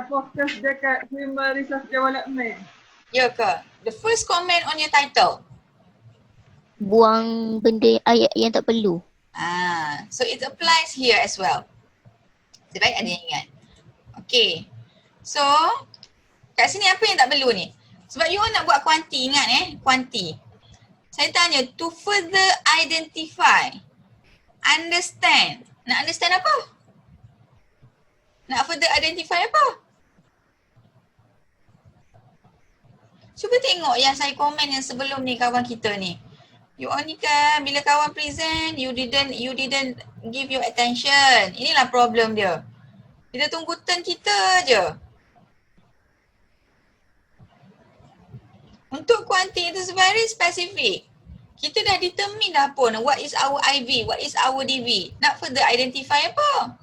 Fokus dekat human resource development. Ya ke? The first comment on your title. Buang benda ayat yang tak perlu. So it applies here as well. Sebaik ada yang ingat. Okay. So, kat sini apa yang tak perlu ni? Sebab you nak buat kuanti, ingat kuanti. Saya tanya, to further identify, understand. Nak understand apa? Nak further identify apa? Cuba tengok yang saya komen yang sebelum ni kawan kita ni. You all ni kan bila kawan present, you didn't give your attention. Inilah problem dia. Kita tunggu turn kita je. Untuk kuanti itu very specific. Kita dah determine dah pun what is our IV, what is our DV. Nak further identify apa?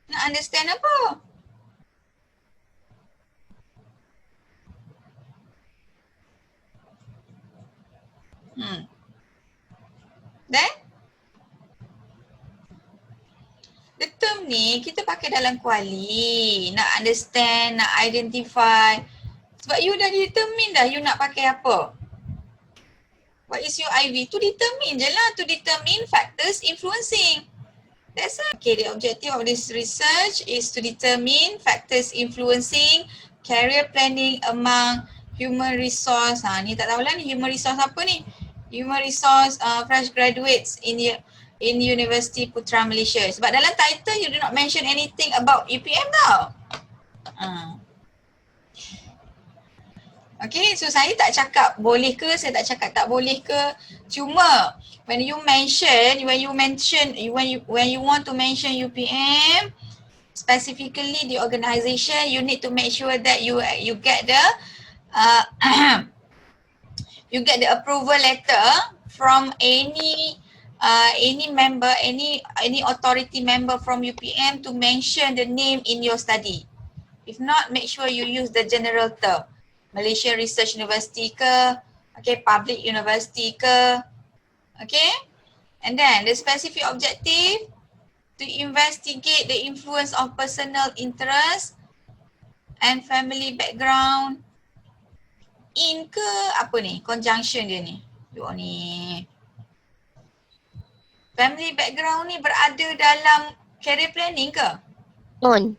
Nak understand apa? Then? The term ni kita pakai dalam kuali. Nak understand, nak identify. Sebab you dah determine dah you nak pakai apa. What is your IV? To determine je lah. To determine factors influencing. That's it. Okay, the objective of this research is to determine factors influencing career planning among human resource. Ni tak tahulah ni human resource apa ni. Human resource fresh graduates in University Putra Malaysia. Sebab dalam title you do not mention anything about UPM tau. Okay, so saya tak cakap boleh ke, saya tak cakap tak boleh ke. Cuma when you want to mention UPM, specifically the organisation, you need to make sure that you get the you get the approval letter from any member, any authority member from UPM to mention the name in your study. If not, make sure you use the general term. Malaysian Research University ke, okay, public university ke, okay. And then the specific objective to investigate the influence of personal interest and family background in ke apa ni, conjunction dia ni. Tengok ni. Family background ni berada dalam career planning ke? On.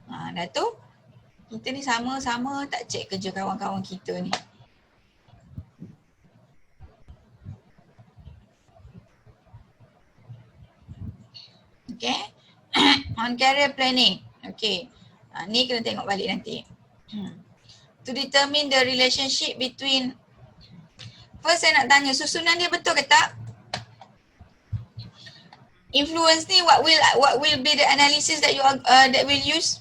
Dah tu. Kita ni sama-sama tak check kerja kawan-kawan kita ni. Okay. On career planning. Okay. Ni kena tengok balik nanti. To determine the relationship between, first saya nak tanya susunan dia betul ke tak? Influence ni what will be the analysis that you use?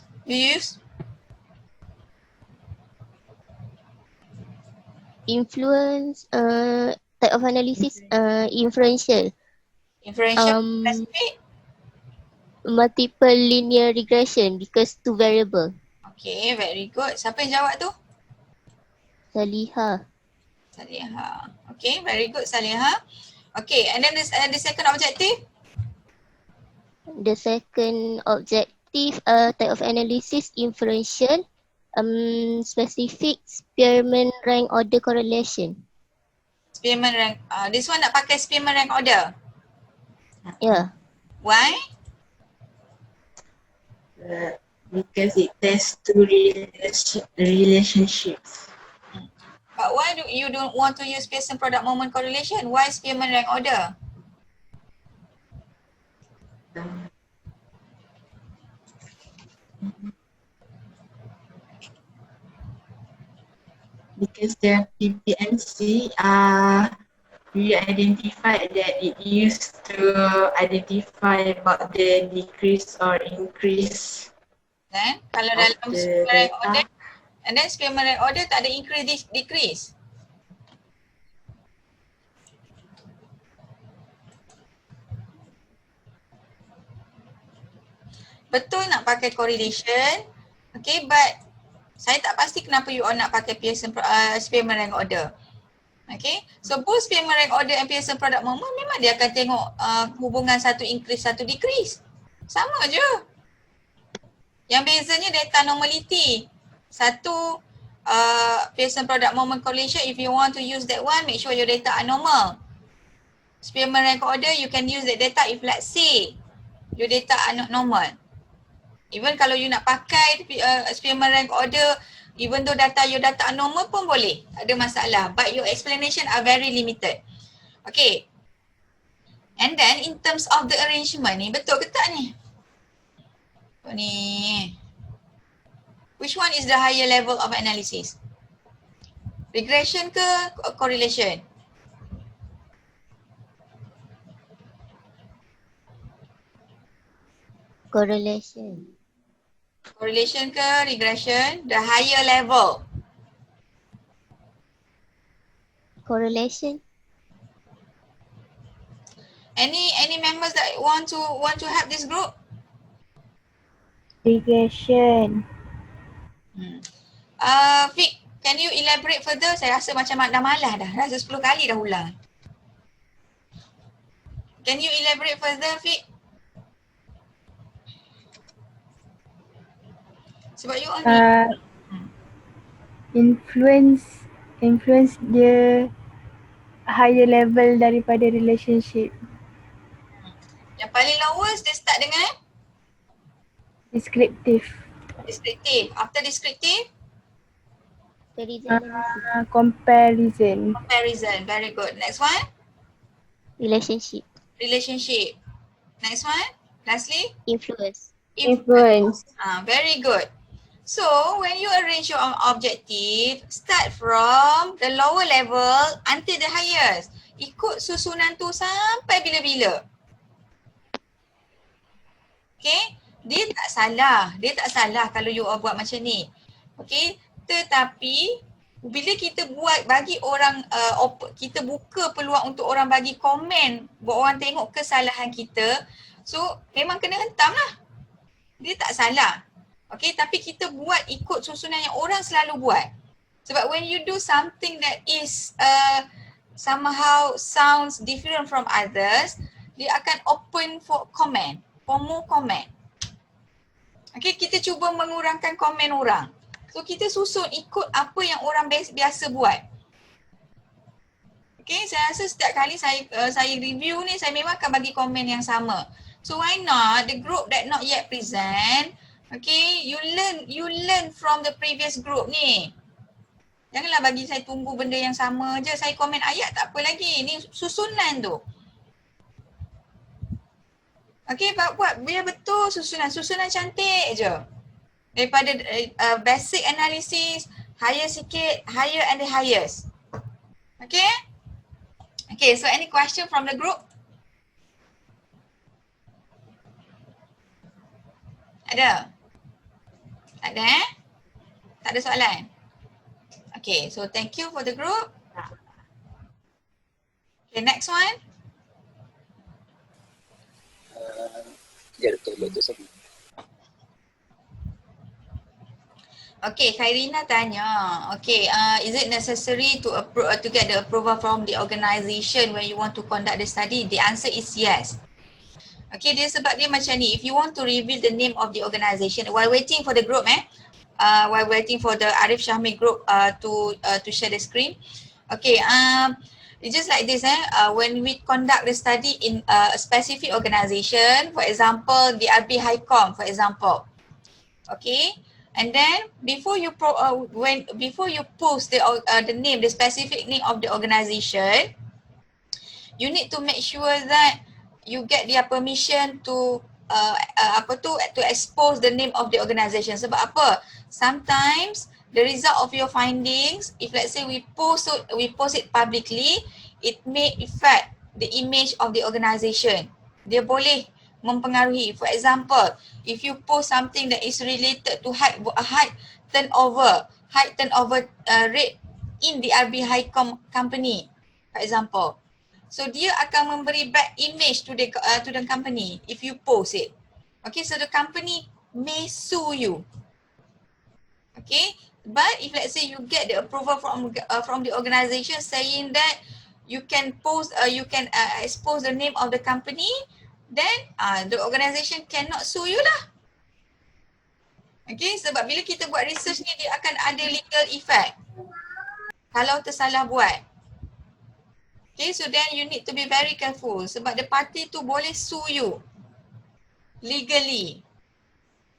Influence, type of analysis, inferential. Specific? Multiple linear regression because two variable. Okay, very good. Siapa yang jawab tu? Saliha. Okay, very good Saliha. Okay, and then the second objective? The second objective, type of analysis, inferential, specific Spearman rank order correlation. Spearman rank. This one nak pakai Spearman rank order? Yeah. Why? Because it tests two relationships. But why do you don't want to use Pearson product moment correlation? Why Spearman rank order? Because the PPMC we identified that it used to identify about the decrease or increase. Then kalau dalam Spearman rank order, and then Spearman rank order tak ada increase decrease. Betul nak pakai correlation, okay, but saya tak pasti kenapa you all nak pakai Pearson Spearman rank order. Okay, so both Spearman rank order and Pearson product moment memang dia akan tengok hubungan satu increase satu decrease. Sama je. Yang bezanya data normality. Satu, Pearson product moment correlation, if you want to use that one, make sure your data are normal. Spearman rank order, you can use that data if let's say your data are not normal. Even kalau you nak pakai Spearman rank order, even though your data are normal pun boleh. Tak ada masalah. But your explanation are very limited. Okay. And then in terms of the arrangement ni, betul ke tak ni? Apa ni? Which one is the higher level of analysis? Regression ke correlation? Correlation. Correlation ke regression? The higher level. Correlation. Any members that want to help this group? Regression. Fik, can you elaborate further? Saya rasa macam dah malas dah. Rasa 10 kali dah ulang. Can you elaborate further, Fik? Sebab you on Influence dia higher level daripada relationship. Yang paling lowest dia start dengan Descriptive. descriptive. After descriptive, Comparison. comparison. Very good. Next one, Relationship. relationship. Next one, lastly, Influence. Influence. Very good. So when you arrange your objective, start from the lower level until the highest. Ikut susunan tu sampai bila-bila. Okay, dia tak salah kalau you buat macam ni. Okay, tetapi bila kita buat bagi orang, kita buka peluang untuk orang bagi komen, buat orang tengok kesalahan kita, so memang kena hentam lah. Dia tak salah. Okay, tapi kita buat ikut susunan yang orang selalu buat. Sebab when you do something that is somehow sounds different from others, dia akan open for comment, for more comment. Okay, kita cuba mengurangkan komen orang. So kita susun ikut apa yang orang biasa buat. Okay, saya rasa setiap kali saya review ni, saya memang akan bagi komen yang sama. So why not the group that not yet present, okay, you learn from the previous group ni. Janganlah bagi saya tunggu benda yang sama je. Saya komen ayat tak apa lagi. Ni susunan tu. Okay, buat biar betul susunan. Susunan cantik je. Daripada basic analysis, higher sikit, higher and the highest. Okay? Okay, so any question from the group? Ada? Tak ada Tak ada soalan? Okay, so thank you for the group. Okay, next one. Okay, Khairina tanya. Okay, is it necessary to get the approval from the organisation when you want to conduct the study? The answer is yes. Okay, sebab dia macam ni. If you want to reveal the name of the organisation while waiting for the group, while waiting for the Arif Syahmi group to share the screen. Okay, it's just like this. When we conduct the study in a specific organisation, for example, the RB HiCom, for example. Okay. And then before you post the name, the specific name of the organisation, you need to make sure that you get their permission to to expose the name of the organisation. Sebab apa? Sometimes the result of your findings, if let's say we post it publicly, it may affect the image of the organisation. Dia boleh mempengaruhi. For example, if you post something that is related to high turnover rate in the RB HiCom company, for example. So dia akan memberi bad image to the company if you post it. Okay, so the company may sue you. Okay, but if let's say you get the approval from the organisation saying that you can expose the name of the company, then the organisation cannot sue you lah. Okay, sebab bila kita buat research ni dia akan ada legal effect kalau tersalah buat. Okay, so then you need to be very careful sebab the party tu boleh sue you legally.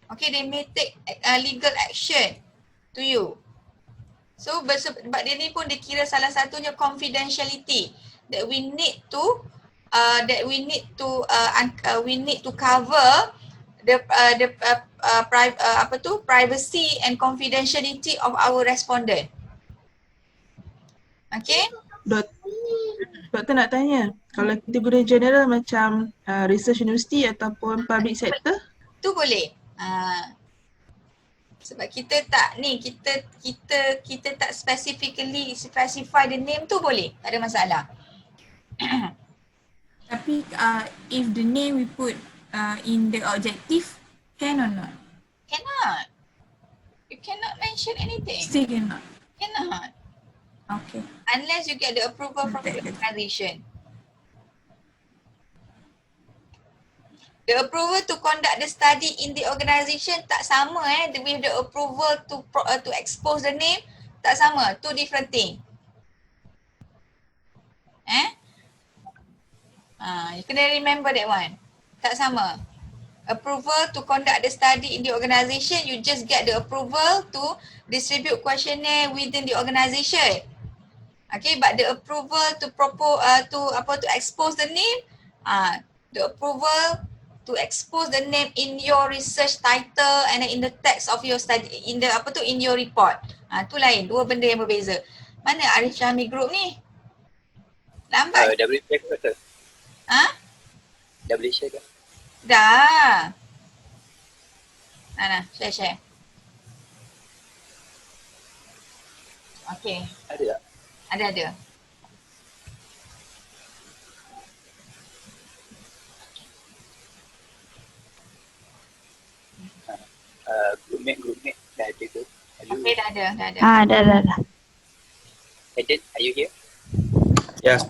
Okay, they may take legal action to you. So sebab dia ni pun dikira salah satunya confidentiality that we need to cover the privacy and confidentiality of our respondent. Okay? Doktor nak tanya, kalau kita guna general macam research university ataupun public sector? Tu boleh. Sebab kita tak ni, kita tak specifically specify the name tu boleh. Tak ada masalah. Tapi if the name we put in the objective, can or not? Cannot. You cannot mention anything. Still cannot. Cannot. Okay. Unless you get the approval from the Okay. organization. The approval to conduct the study in the organization tak sama with the approval to expose the name tak sama. Two different thing. You kena remember that one. Tak sama. Approval to conduct the study in the organization, you just get the approval to distribute questionnaire within the organization. Okay, but the approval to to expose the name, the approval to expose the name in your research title and in the text of your study, in the in your report. Tu lain, dua benda yang berbeza. Mana Arif Syahmi Group ni? Lambat. Dah boleh share ke Doktor? Dah boleh share ke? Dah. Nah, share. Okay, Ada tak? ada. Group mate dah ada ke? Hello? Okay, dah ada. Dah. Eden, are you here? Yes.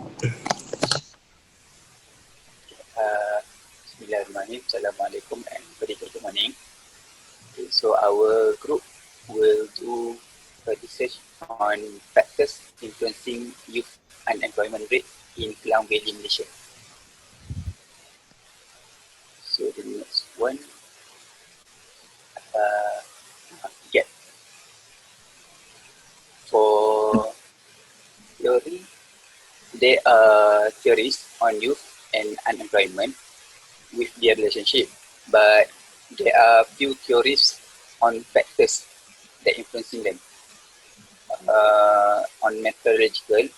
Bismillahirrahmanirrahim. Assalamualaikum and very good morning. Okay, so our group will do a research on factors influencing youth unemployment rate in Klang Valley, Malaysia. So the next one, for theory, there are theories on youth and unemployment with their relationship, but there are few theories on factors that influencing them. On methodological,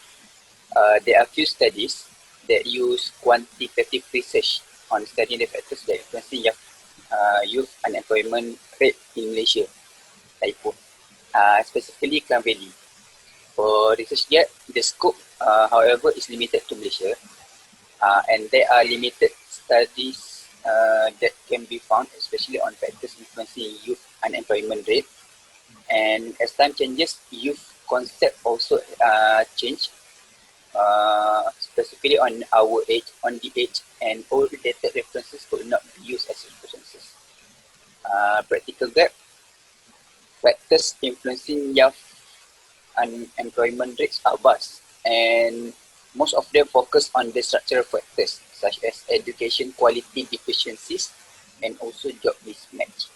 there are few studies that use quantitative research on studying the factors that influencing youth unemployment rate in Malaysia, specifically Klang Valley. For research yet, the scope, however, is limited to Malaysia, and there are limited studies that can be found, especially on factors influencing youth unemployment rate. And as time changes, youth concept also change, specifically on our age, on the age, and all related references could not be used as references. Practical gap, factors influencing youth unemployment rates are vast, and most of them focus on the structural factors such as education quality deficiencies and also job mismatch.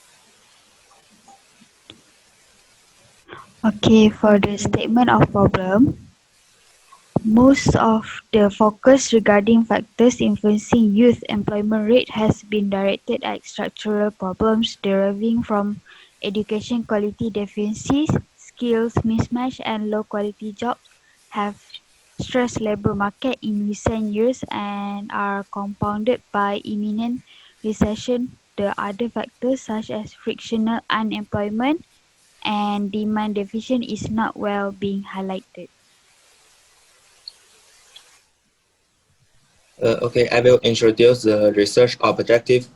Okay, for the statement of problem, most of the focus regarding factors influencing youth employment rate has been directed at structural problems deriving from education quality deficiencies, skills mismatch, and low quality jobs have stressed labour market in recent years and are compounded by imminent recession. The other factors such as frictional unemployment and demand deficient is not well being highlighted. Okay, I will introduce the research objective.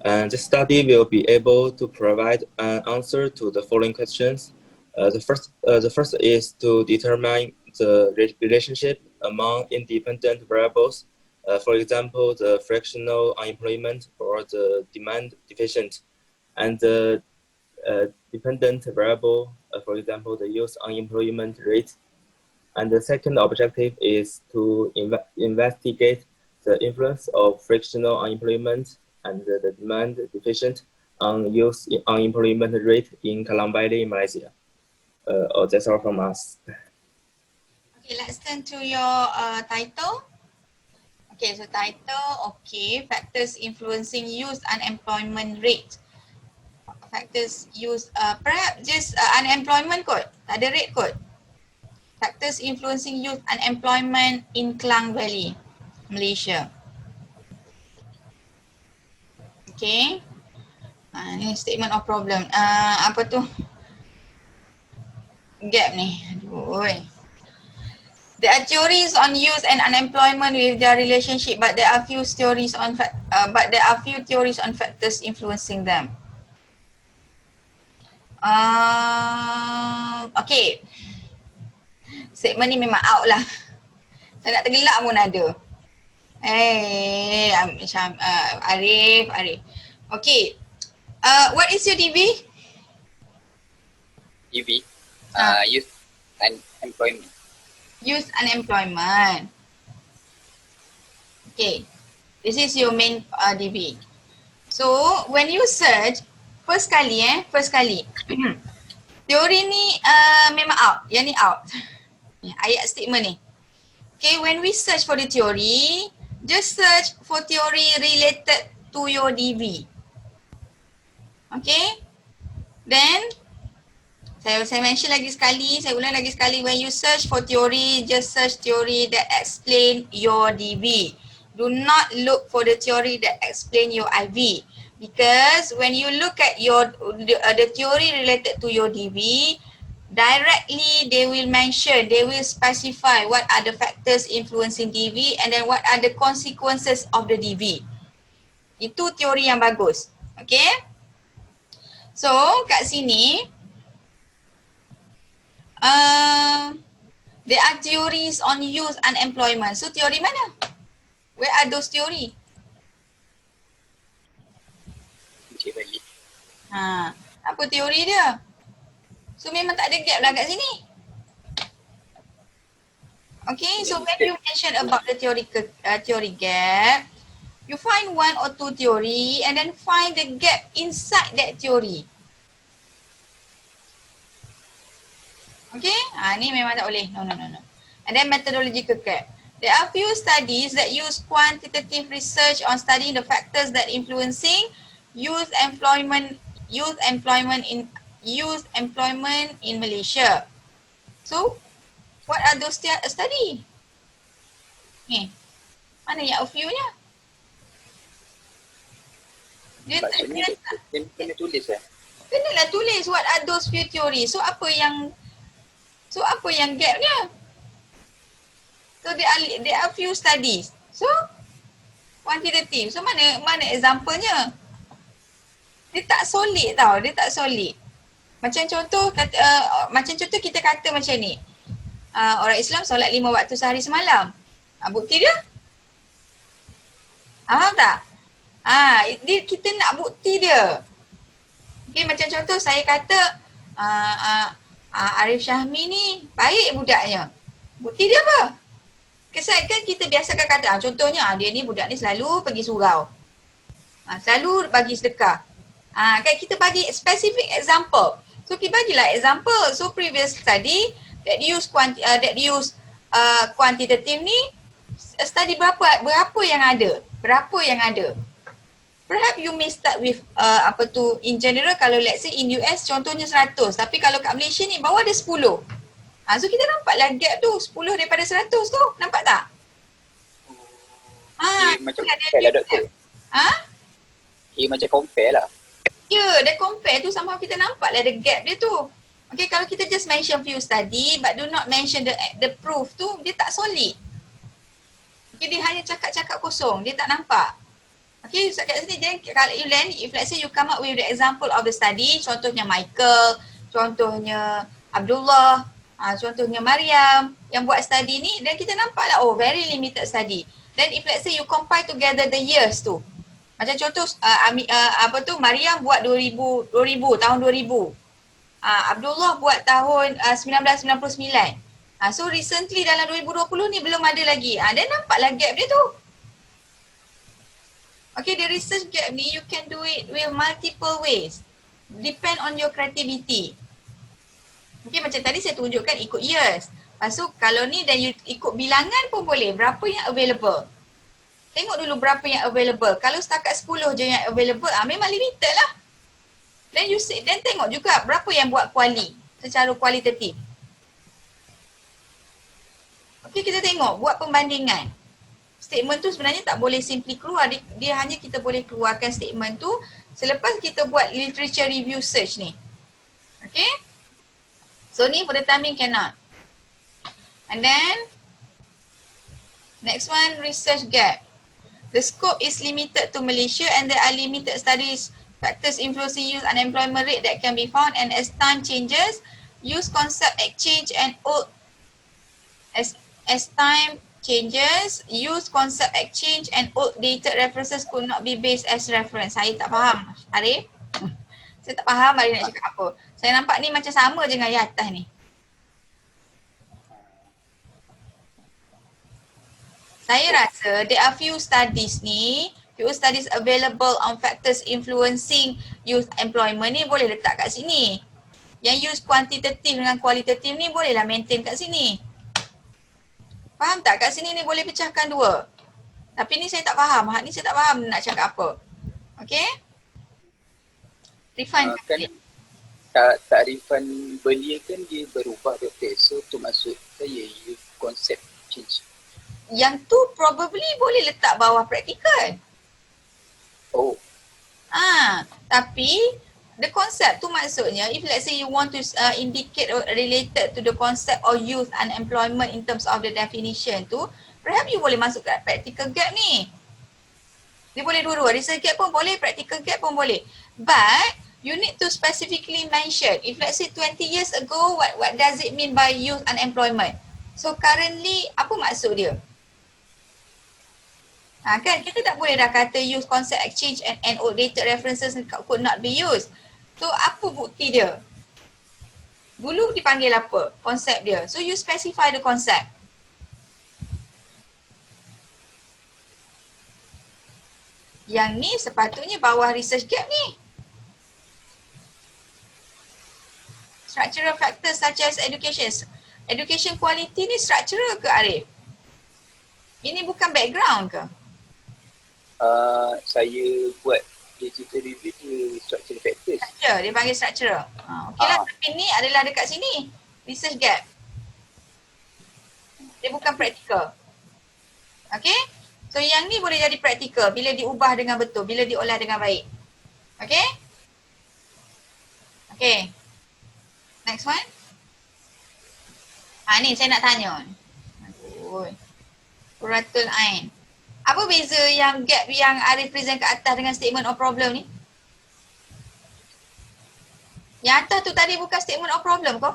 And the study will be able to provide an answer to the following questions. The first is to determine the relationship among independent variables. For example, the fractional unemployment or the demand deficient. And the dependent variable, for example, the youth unemployment rate. And the second objective is to investigate the influence of frictional unemployment and the demand deficit on youth unemployment rate in Klang Valley, Malaysia. That's all from us. Okay, let's turn to your title. Okay, so title, okay, factors influencing youth unemployment rate. Factors youth, perhaps just unemployment kot, tak ada rate kot. Factors influencing youth unemployment in Klang Valley, Malaysia. Okay. Ni statement of problem. Apa tu? Gap ni. Aduh. There are theories on youth and unemployment with their relationship, but there are few theories on factors influencing them. Okay. Statement ni memang out lah. Saya nak tergelak pun ada. Arif. Okay. What is your DB? EV, youth and employment. Youth unemployment. Okay. This is your main DB. So, when you search, first kali. Teori ni memang out. Yang ni out. Ayat statement ni. Okay, when we search for the theory, just search for theory related to your DB. Okay. Then, saya mention lagi sekali, saya ulang lagi sekali, when you search for theory, just search theory that explain your DB. Do not look for the theory that explain your IV. Because when you look at the theory related to your DB, directly they will mention, they will specify what are the factors influencing DB and then what are the consequences of the DB. Itu teori yang bagus. Okay. So kat sini, there are theories on youth unemployment. So teori mana? Where are those theory? Okay, baik. Apa teori dia? So memang tak ada gap lah kat sini. Okay, so when you mention about the theory gap, you find one or two theory and then find the gap inside that theory. Okay, ni memang tak boleh. No. And then methodological gap. There are few studies that use quantitative research on studying the factors that influencing youth employment in Malaysia. So, what are those study? Ni, mana yang a few-nya? Maksudnya dia kena tulis Kenalah tulis what are those few theories. So apa yang gapnya? So there are few studies. So quantitative. So mana example-nya? Dia tak solid tau, Macam contoh kita kata macam ni. Orang Islam solat 5 waktu sehari semalam. Bukti dia? Faham tak? Kita nak bukti dia. Okay, macam contoh saya kata Arif Syahmi ni baik budaknya. Bukti dia apa? Kan kita biasakan kata, contohnya dia ni budak ni selalu pergi surau. Selalu bagi sedekah. Kan kita bagi specific example. So kita bagilah example. So previous study that use quantitative ni, study berapa yang ada? Perhaps you may start with in general, kalau let's say in US contohnya 100, tapi kalau kat Malaysia ni bawah ada 10. So kita nampaklah gap tu 10 daripada 100 tu, nampak tak? Macam compare lah doktor. Macam compare lah. Dia compare tu somehow kita nampaklah ada gap dia tu. Okay, kalau kita just mention few study but do not mention the proof tu, dia tak solid. Okay, dia hanya cakap-cakap kosong, dia tak nampak. Okay, so kat sini then kalau you land, if let's say you come up with the example of the study, contohnya Michael, contohnya Abdullah, contohnya Mariam yang buat study ni, dan kita nampaklah very limited study. Then if let's say you compile together the years tu, Macam contoh Mariam buat 2000 tahun 2000. Abdullah buat tahun 1999. So recently dalam 2020 ni belum ada lagi. Dan nampaklah gap dia tu. Okay, the research gap ni you can do it with multiple ways. Depend on your creativity. Okay, macam tadi saya tunjukkan ikut years. Lepas tu kalau ni dan you ikut bilangan pun boleh. Berapa yang available. Tengok dulu berapa yang available. Kalau setakat 10 je yang available, memang limited lah. Then tengok juga berapa yang buat secara kualitatif. Okay, kita tengok, buat pembandingan. Statement tu sebenarnya tak boleh simply keluar. Dia hanya kita boleh keluarkan statement tu selepas kita buat literature review search ni. Okay. So ni for the timing cannot. And then, next one, research gap. The scope is limited to Malaysia and there are limited studies, factors influencing youth unemployment rate that can be found, and as time changes, use concept exchange and old as time changes, use concept exchange and outdated references could not be based as reference. Saya tak faham, Arif. Saya tak faham Arif nak cakap apa. Saya nampak ni macam sama je dengan yang atas ni. Saya rasa there are few studies available on factors influencing youth employment ni boleh letak kat sini. Yang use kuantitatif dengan kualitatif ni bolehlah maintain kat sini. Faham tak? Kat sini ni boleh pecahkan dua. Tapi ni saya tak faham. Ni saya tak faham nak cakap apa. Okay? Refund kan takrifan belia kan dia berubah betul. So tu maksud saya use concept change. Yang tu probably boleh letak bawah praktikal. Oh. Tapi the concept tu maksudnya if let's say you want to indicate or related to the concept of youth unemployment in terms of the definition tu, perhaps you boleh masuk kat practical gap ni. Dia boleh dua-dua, research gap pun boleh, practical gap pun boleh. But you need to specifically mention, if let's say 20 years ago, what does it mean by youth unemployment? So currently, apa maksud dia? Kan kita tak boleh dah kata use concept exchange and outdated references could not be used. So apa bukti dia? Dulu dipanggil apa? Konsep dia. So you specify the concept. Yang ni sepatutnya bawah research gap ni. Structural factors such as education. Education quality ni structural ke Arif? Ini bukan background ke? Saya buat digital review dia structural factors. Structure, dia panggil structural. Okey lah, tapi ni adalah dekat sini. Research gap. Dia bukan practical. Okay? So yang ni boleh jadi practical bila diubah dengan betul, bila diolah dengan baik. Okay? Okay. Next one. Ni saya nak tanya. Aduh. Qurratul Ain. Apa beza yang gap yang Arif present kat atas dengan statement of problem ni? Yang atas tu tadi bukan statement of problem kau?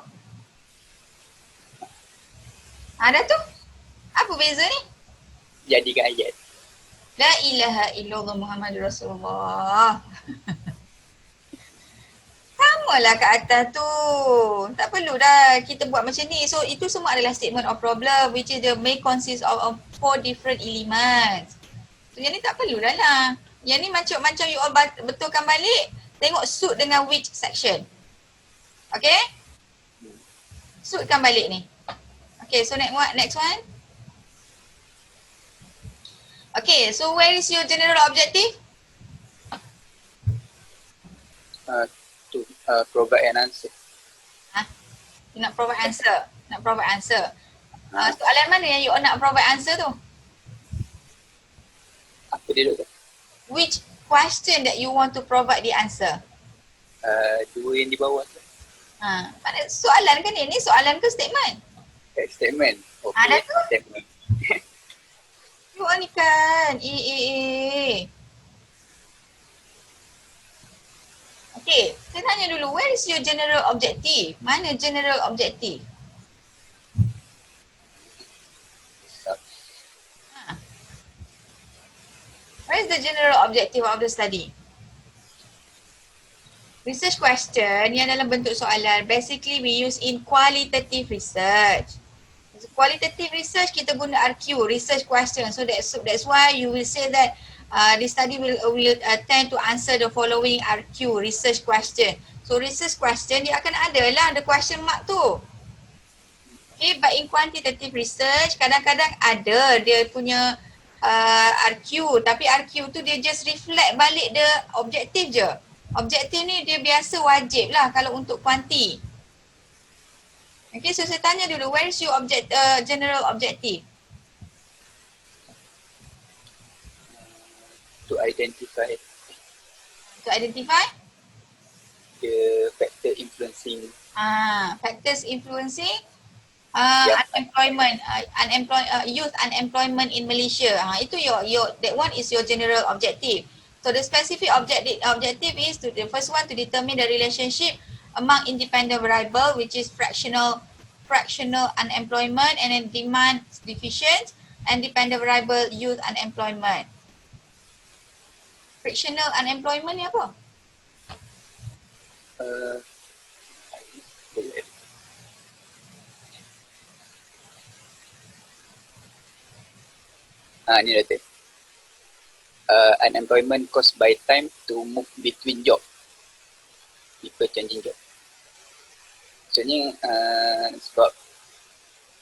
Ada tu? Apa beza ni? Jadikan ayat. La ilaha illallah Muhammadur Rasulullah. Samalah kat atas tu. Tak perlu dah kita buat macam ni. So itu semua adalah statement of problem which is the may consist of 4 different elements. So yang ni tak perlu dah lah. Yang ni macam you all betulkan balik. Tengok suit dengan which section. Okay? Suitkan balik ni. Okay, so next one. Okay, so where is your general objective? To provide an answer. You nak provide answer. Soalan mana yang you nak provide answer tu? Apa dia tu? Which question that you want to provide the answer? Dua yang di bawah tu. Mana soalan kan ni? Soalan ke statement? Statement. Okay, Ada tu? statement. You ni kan. Okay, saya tanya dulu, where is your general objective? Mana general objective? Where is the the general objective of the study? Research question yang dalam bentuk soalan, basically we use in qualitative research. Qualitative research kita guna RQ, research question. So that's why you will say that the study will tend to answer the following RQ, research question. So research question dia akan ada lah the question mark tu. Okay, but in quantitative research kadang-kadang ada dia punya RQ, tapi RQ tu dia just reflect balik the objective je. Objektif ni dia biasa wajib lah kalau untuk kuanti. Okay, so saya tanya dulu, where is your general objective? To identify To identify? the factor influencing Factors influencing Yep. unemployment, youth unemployment in Malaysia. Itu your that one is your general objective. So the specific objective is the first one to determine the relationship among independent variable, which is fractional unemployment, and then demand deficient and dependent variable youth unemployment. Fractional unemployment ni apa? Ni dah tahu. Unemployment caused by time to move between job. People changing job. Maksudnya sebab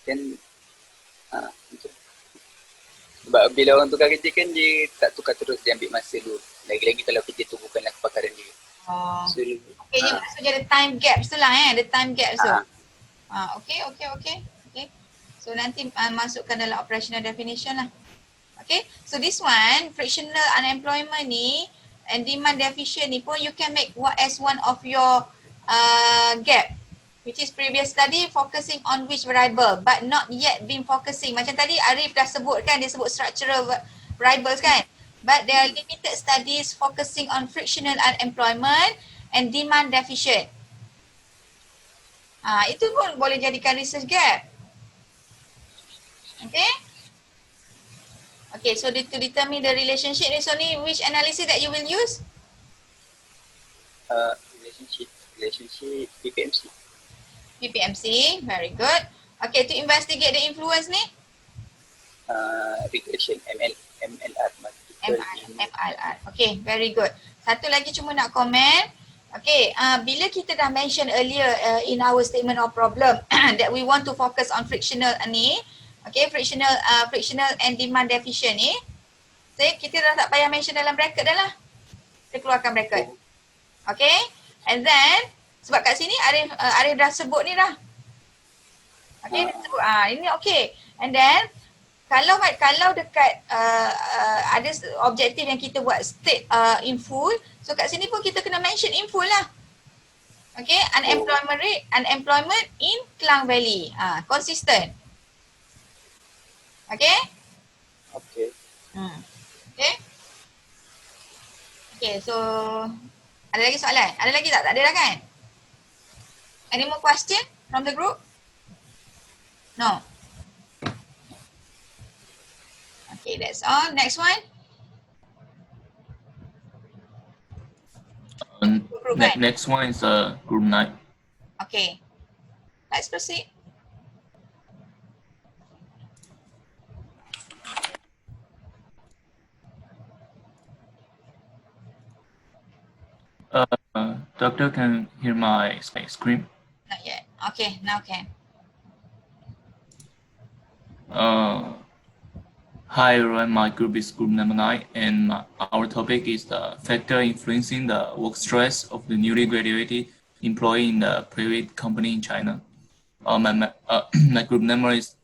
kan macam, sebab bila orang tukar kerja kan dia tak tukar terus, dia ambil masa dulu. Lagi-lagi kalau kerja tu bukanlah kepakaran dia. So, Okay, dia maksudnya ada time gaps tu lah ada time gaps tu. Okay. So nanti masukkan dalam operational definition lah. Okay, so this one, fractional unemployment ni and demand deficient ni pun you can make as one of your gap, which is previous study focusing on which variable but not yet been focusing. Macam tadi Arif dah sebut kan, dia sebut structural variables kan, but there are limited studies focusing on fractional unemployment and demand deficient. Itu pun boleh jadikan research gap. Okay, so to determine the relationship ni, so ni which analysis that you will use? Relationship PPMC. PPMC, very good. Okay, to investigate the influence ni? Regression, MLR. MLR. Okay, very good. Satu lagi cuma nak komen. Okay, bila kita dah mention earlier in our statement of problem that we want to focus on fractional ni, okay, fractional and demand deficient ni, kita dah tak payah mention dalam bracket dah lah. Kita keluarkan bracket. Okay, and then sebab kat sini Arif dah sebut ni dah. Okay, dah sebut. Ini okay. And then kalau dekat ada objektif yang kita buat state in full, so kat sini pun kita kena mention in full lah. Okay, unemployment rate, unemployment in Klang Valley. Consistent. Okay? Okay. Okay? Okay, so ada lagi soalan? Ada lagi tak? Tak ada dah kan? Any more question from the group? No. Okay, that's all. Next one. Next one is group 9. Okay. Let's proceed. Doctor can hear my screen. Not yet. Okay, now can. Hi everyone, my group is group number 9 and our topic is the factor influencing the work stress of the newly graduated employee in the private company in China. My group number is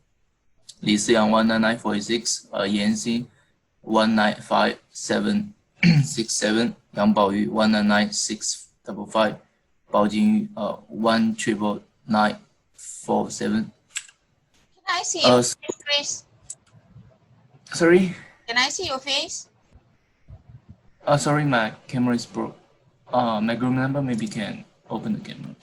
Li Xiang 199486, Yan Xin 195767, Yang Baoyu 199655, Bao Jingyu 19947. Can I see your face, please? Sorry? Can I see your face? Sorry, my camera is broke. My group number maybe can open the camera.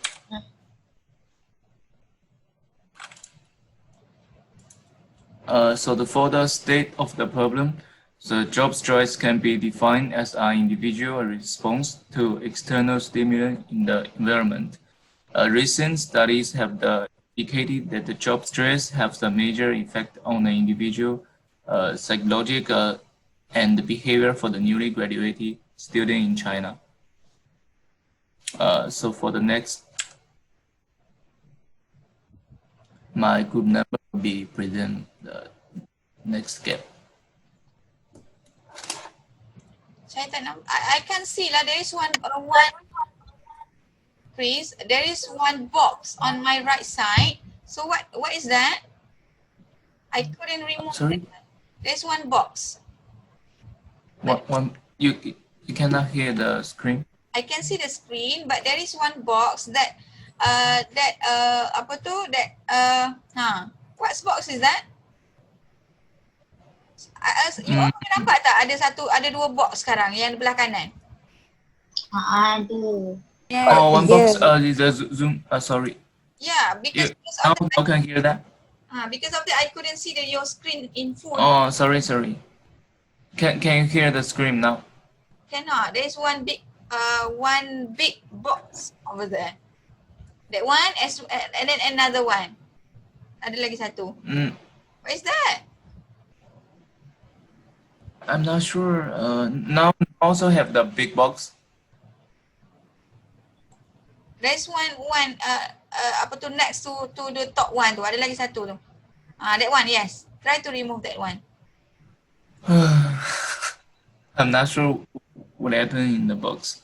So for the state of the problem, So job stress can be defined as an individual response to external stimuli in the environment. Recent studies have indicated that the job stress has a major effect on the individual psychological and the behavior for the newly graduated student in China. So for the next, my group number will be present the next gap. Saya tak nampak. I can see lah there is one Chris, there is one box on my right side. So what is that? I couldn't remove Sorry? that. There's one box. You cannot hear the screen. I can see the screen, but there is one box that what box is that? You all nampak tak ada dua box sekarang yang belah kanan? Ada. Yeah. Oh, one box is a Zoom. Sorry. Yeah, because Now of the I can hear that. because of that I couldn't see your screen in full. Oh, sorry. Can you hear the scream now? Cannot. There's one big box over there. That one and then another one. Ada lagi satu. What is that? I'm not sure. Now also have the big box. There's one next to the top one tu. Ada lagi satu tu. That one, yes. Try to remove that one. I'm not sure what happened in the box.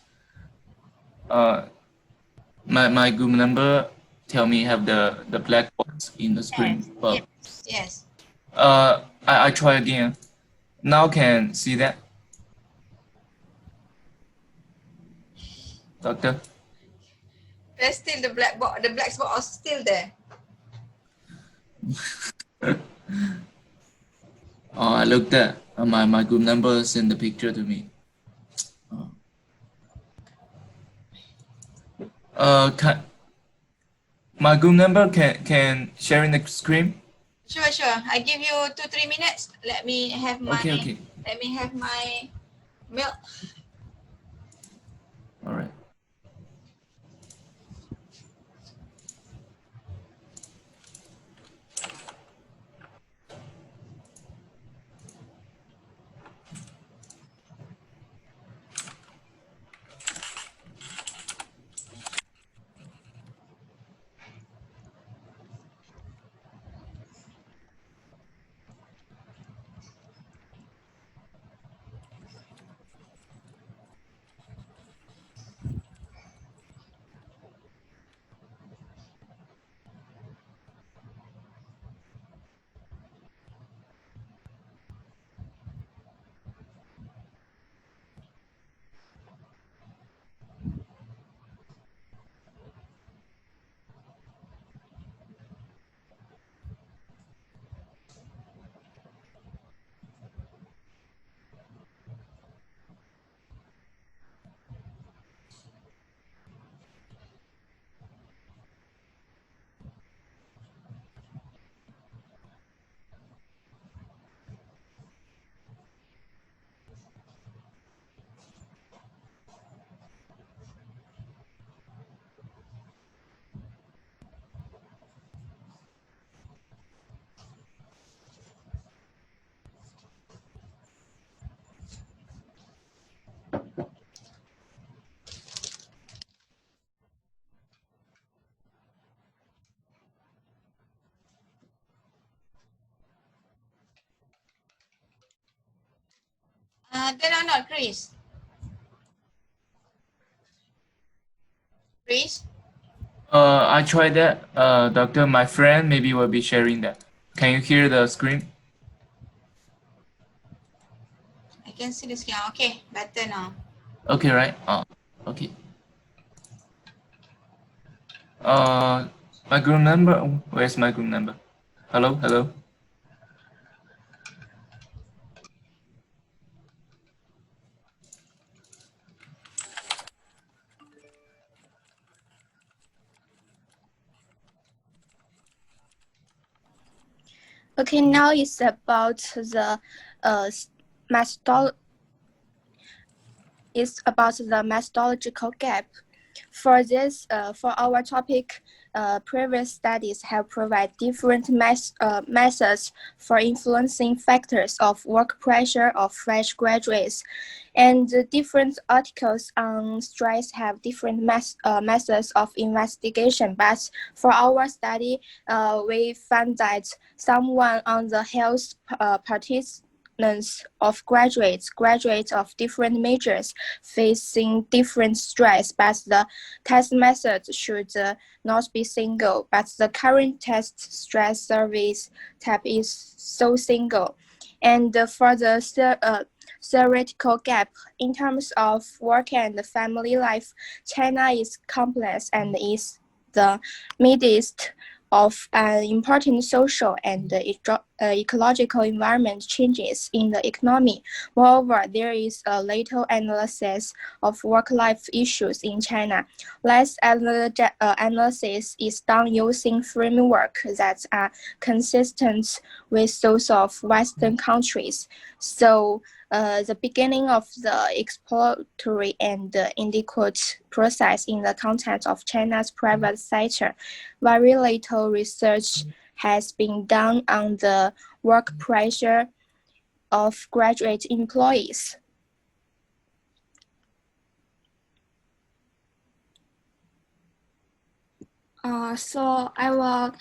My group number tell me have the black box in the screen. Yes. But Yes. I try again. Now can see that? Doctor? There's still the black box. The black box is still there. I looked at my group number sent the picture to me. My group number can sharing the screen? Sure. I give you 2-3 minutes. Let me have my Okay. Let me have my milk. All right. Then or not, Chris? Chris? I tried that. Doctor, my friend maybe will be sharing that. Can you hear the screen? I can see the screen. Okay, better now. Okay, right? Okay. My group number. Where's my group number? Hello. Okay, now it's about the methodological gap. For this, for our topic, previous studies have provided different methods for influencing factors of work pressure of fresh graduates. And different articles on stress have different methods of investigation. But for our study, we found that someone on the health participants of graduates of different majors facing different stress, but the test method should not be single. But the current test stress service type is so single. And for the theoretical gap in terms of work and family life, China is complex and is the midst of an important social and ecological environment changes in the economy. Moreover, there is a little analysis of work-life issues in China. Less analysis is done using frameworks that are consistent with those of Western countries. So, the beginning of the exploratory and inadequate process in the context of China's private sector. Very little research has been done on the work pressure of graduate employees. So I will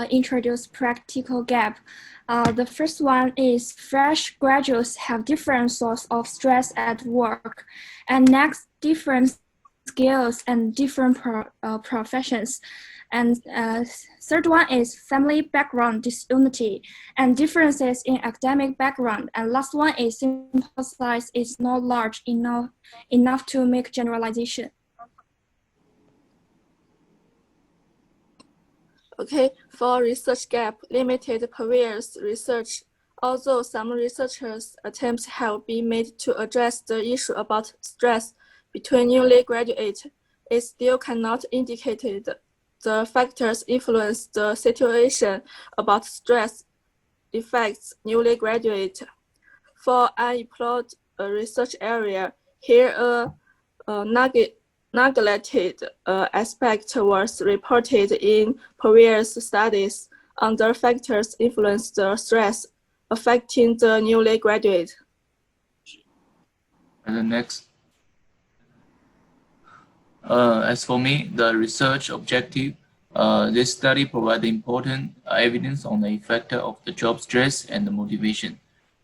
introduce practical gap. The first one is fresh graduates have different source of stress at work, and next different skills and different professions. And third one is family background disunity and differences in academic background. And last one is sample size is not large enough to make generalization. Okay, for research gap, limited previous research, although some researchers' attempts have been made to address the issue about stress between newly graduates, it still cannot indicate the factors influence the situation about stress affects newly graduate. For unemployed research area, here a neglected aspect was reported in previous studies. Other factors influence the stress affecting the newly graduate. And the next. As for me, the research objective, this study provides important evidence on the effect of the job stress and the motivation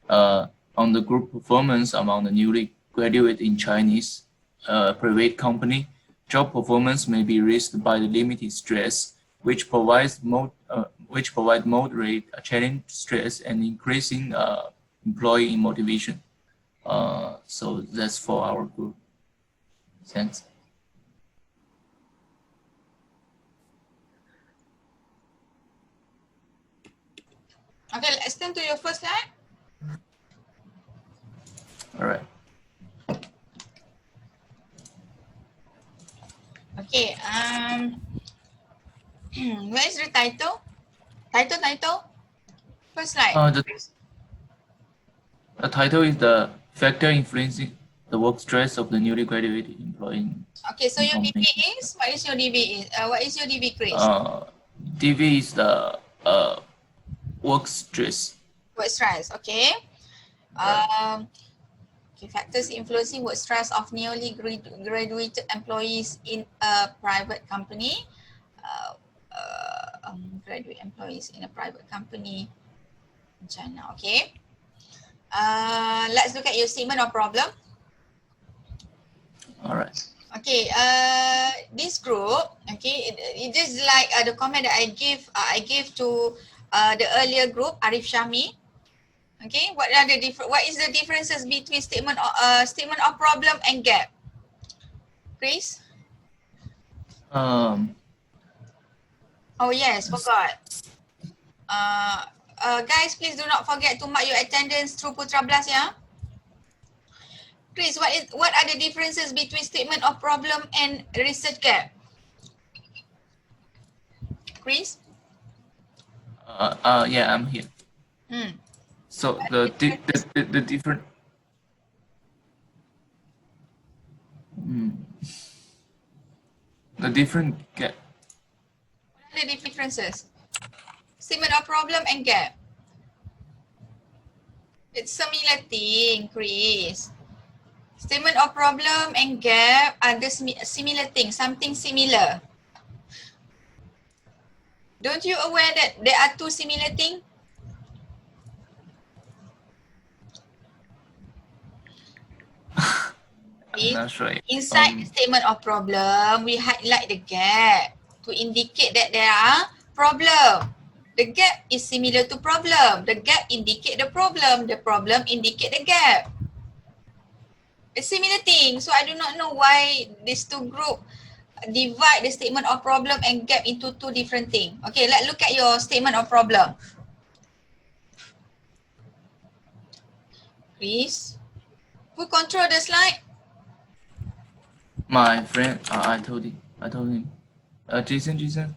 on the group performance among the newly graduate in Chinese private company. Job performance may be raised by the limited stress, which provides moderate challenge stress and increasing employee motivation. So that's for our group. Thanks. Okay, let's turn to your first slide. All right. Okay, where is the title? Title? First slide. The title is the factor influencing the work stress of the newly graduated employee. Okay, so your DV is, what is your DV? What is your DV, Chris? DV is the work stress. Work stress, okay. Okay, factors influencing work stress of newly graduated employees in a private company. Graduate employees in a private company in China, okay. Let's look at your statement of problem. All right. Okay, this group, okay, it is like the comment that I gave to the earlier group, Arif Shami. Okay, what is the differences between statement of problem and gap? Chris? Oh yes, forgot. Guys, please do not forget to mark your attendance through Putra Blast, yeah? Chris, what are the differences between statement of problem and research gap? Chris? Yeah, I'm here. So the The different gap. What are the differences? Statement of problem and gap. It's similar thing, Chris. Statement of problem and gap are the similar thing, something similar. Don't you aware that there are two similar things? I'm not sure. Inside the statement of problem, we highlight the gap to indicate that there are problem. The gap is similar to problem. The gap indicate the problem. The problem indicate the gap. A similar thing. So I do not know why these two group divide the statement of problem and gap into two different things. Okay, let's look at your statement of problem. Please. Who control the slide? My friend, I told him. Jason.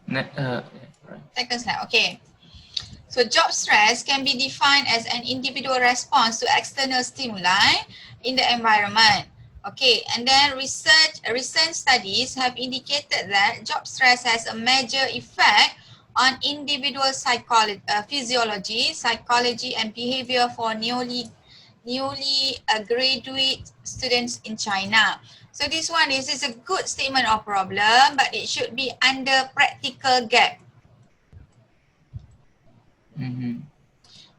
Right. Second slide, okay. So job stress can be defined as an individual response to external stimuli in the environment. Okay, and then recent studies have indicated that job stress has a major effect on individual physiology, psychology, and behavior for newly graduate students in China. So this is a good statement of problem, but it should be under practical gap.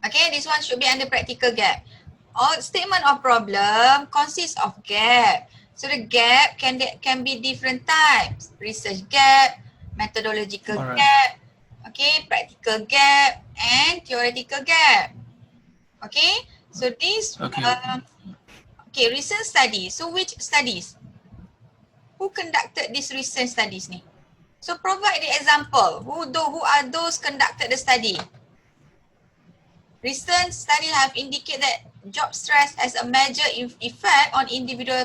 Okay, this one should be under practical gap. All statement of problem consists of gap. So the gap can be different types: research gap, methodological gap, okay, practical gap, and theoretical gap. Okay, so this okay, recent studies. So which studies? Who conducted these recent studies ni? So provide the example. Who are those conducted the study? Recent studies have indicated that job stress has a major effect on individual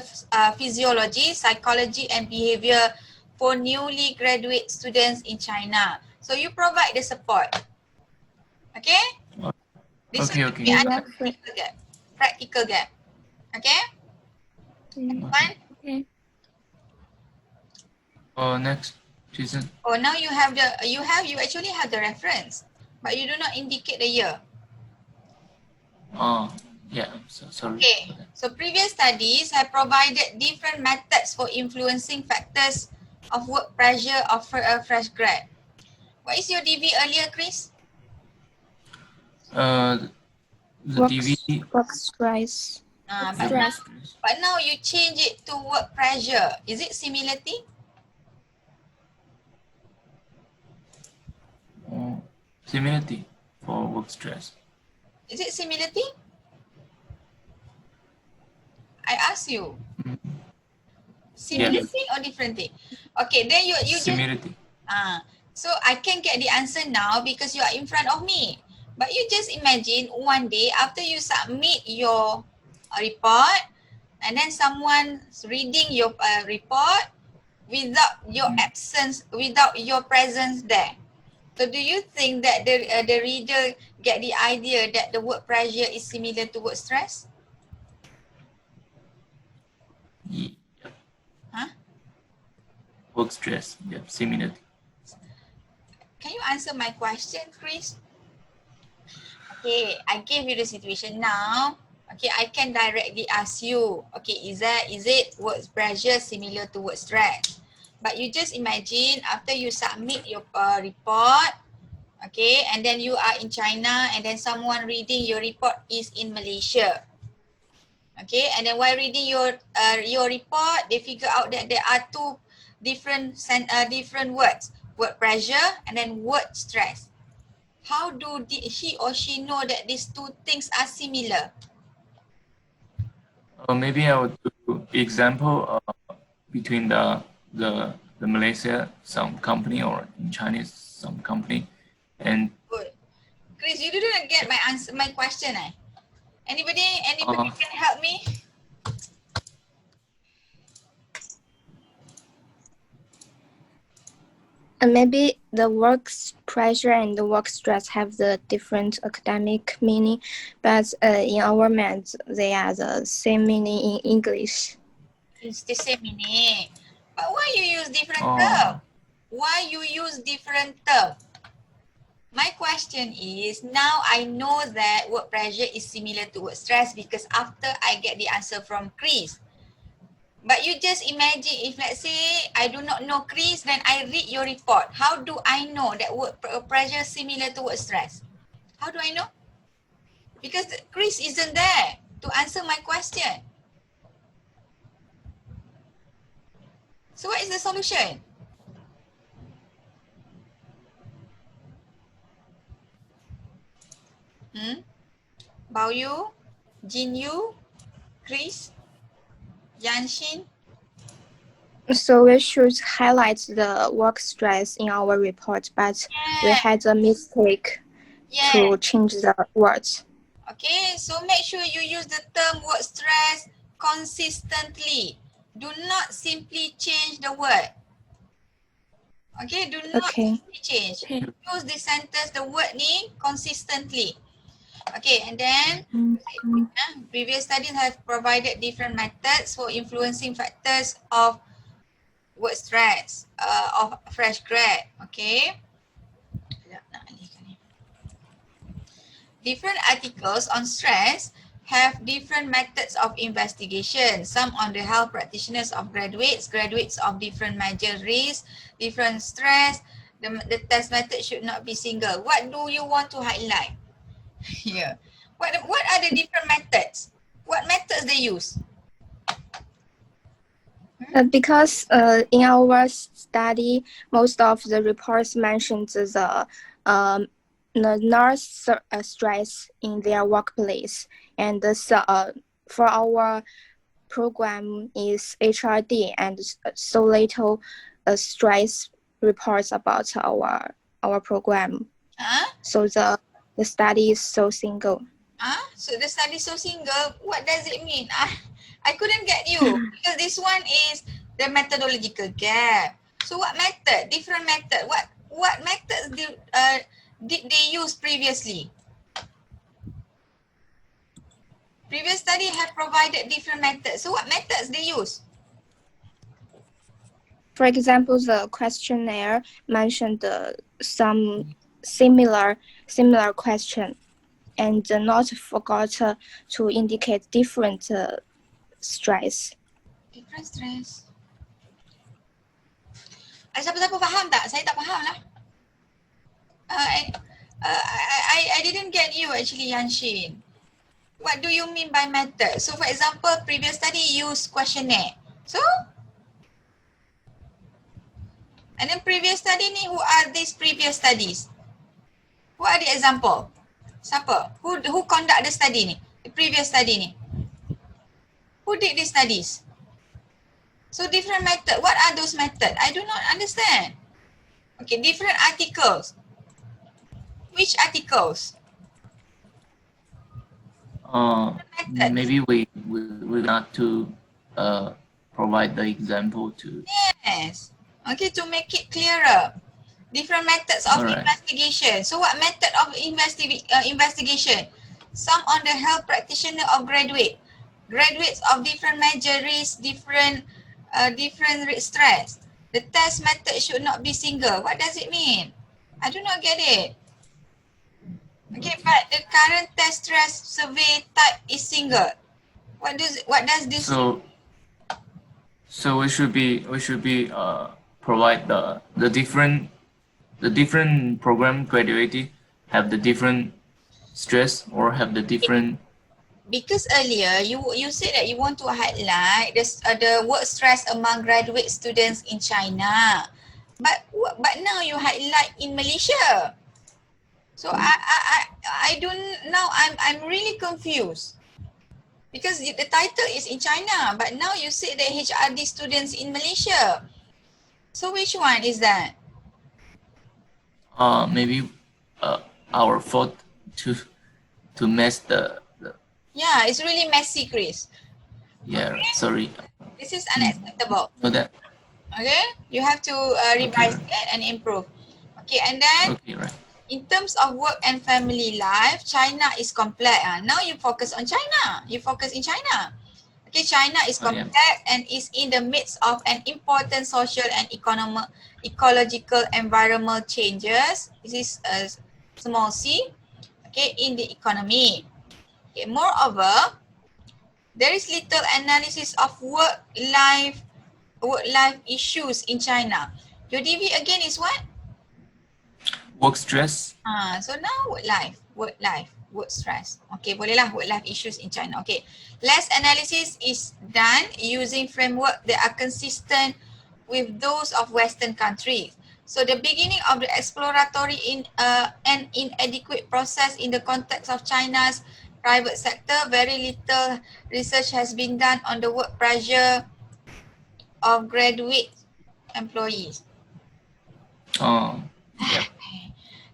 physiology, psychology, and behavior for newly graduate students in China. So you provide the support. Okay? This will be under practical gap. Okay? Next one. Okay. Next, Jason. Oh, now you actually have the reference, but you do not indicate the year. Yeah, I'm so sorry. Okay, so previous studies have provided different methods for influencing factors of work pressure of a fresh grad. What is your DV earlier, Chris? The DV. Work stress. But now you change it to work pressure. Is it similarity? Similarity for work stress. Is it similarity? I ask you. Similarity or different thing? Okay, then you similarity. So I can get the answer now because you are in front of me. But you just imagine one day after you submit your report and then someone's reading your report without your absence, without your presence there. So do you think that the reader get the idea that the work pressure is similar to work stress? Yeah. Huh? Work stress, yeah, similarity. Can you answer my question, Chris? Okay, I gave you the situation now. Okay, I can directly ask you. Okay, is it work pressure similar to work stress? But you just imagine after you submit your report, okay, and then you are in China and then someone reading your report is in Malaysia. Okay, and then while reading your report, they figure out that there are two different words, work pressure and then work stress. How do he or she know that these two things are similar? Maybe I would do example between the Malaysia some company or in Chinese some company and. Good. Chris, you didn't get my question. Anybody can help me? And maybe the work pressure and the work stress have the different academic meaning, but in our minds, they are the same meaning in English. It's the same meaning. But why you use different Oh. term? Why you use different term? My question is, now I know that work pressure is similar to work stress because after I get the answer from Chris. But you just imagine if let's say I do not know Chris, then I read your report. How do I know that work pressure is similar to work stress? How do I know? Because Chris isn't there to answer my question. So what is the solution? Bao Yu, Jin Yu, Chris, Yanshin. So we should highlight the work stress in our report, but we had a mistake to change the words. Okay, so make sure you use the term work stress consistently. Do not simply change the word. Okay, do not simply change. Use the sentence, the word ni consistently. Okay, and then previous studies have provided different methods for influencing factors of work stress of fresh grad. Okay. Different articles on stress have different methods of investigation. Some on the health practitioners of graduates of different major risks, different stress. The test method should not be single. What do you want to highlight? Here. What are the different methods? What methods they use? Because in our study, most of the reports mentioned the nurse stress in their workplace, and for our program is HRD, and so little stress reports about our program. So the study is so single. So the study is so single. What does it mean? I couldn't get you because this one is the methodological gap. So what method? Different method. What methods did they use previously? Previous study have provided different methods. So what methods they use? For example, the questionnaire mentioned some similar question, and not forgot to indicate different stress. Different stress. Siapa-siapa faham tak? Saya tak faham lah. I didn't get you actually, Yanshin. What do you mean by method? So for example, previous study used questionnaire. So? And then previous study ni, who are these previous studies? Who are the example? Siapa? Who conduct the study ni? The previous study ni? Who did these studies? So different method. What are those methods? I do not understand. Okay, different articles. Which articles? Maybe we got to provide the example to. Yes. Okay, to make it clearer. Different methods of investigation. So what method of investigation? Some on the health practitioner of graduates of different majors, different stress. The test method should not be single. What does it mean? I do not get it. Okay, but the current test stress survey type is single. What does this mean? So we should be provide the different program graduated have the different stress or have the different. Because earlier you said that you want to highlight the work stress among graduate students in China, but now you highlight in Malaysia. So I don't now I'm really confused because the title is in China, but now you said that HRD students in Malaysia. So which one is that? Maybe our fault to mess the. Yeah, it's really messy, Chris. Yeah, okay? Sorry. This is unacceptable. Know that. Okay, you have to revise it and improve. Okay, and then Okay, right. in terms of work and family life, China is complex. Now you focus on China. You focus in China. Okay, China is Oh, yeah. complex and is in the midst of an important social and ecological environmental changes. This is a small c, okay, in the economy. Okay, moreover, there is little analysis of work-life issues in China. Your DV again is what? Work stress. So now work stress. Okay, bolehlah work-life issues in China. Okay, less analysis is done using framework that are consistent with those of Western countries. So the beginning of the exploratory and inadequate process in the context of China's private sector, very little research has been done on the work pressure of graduate employees. Yeah.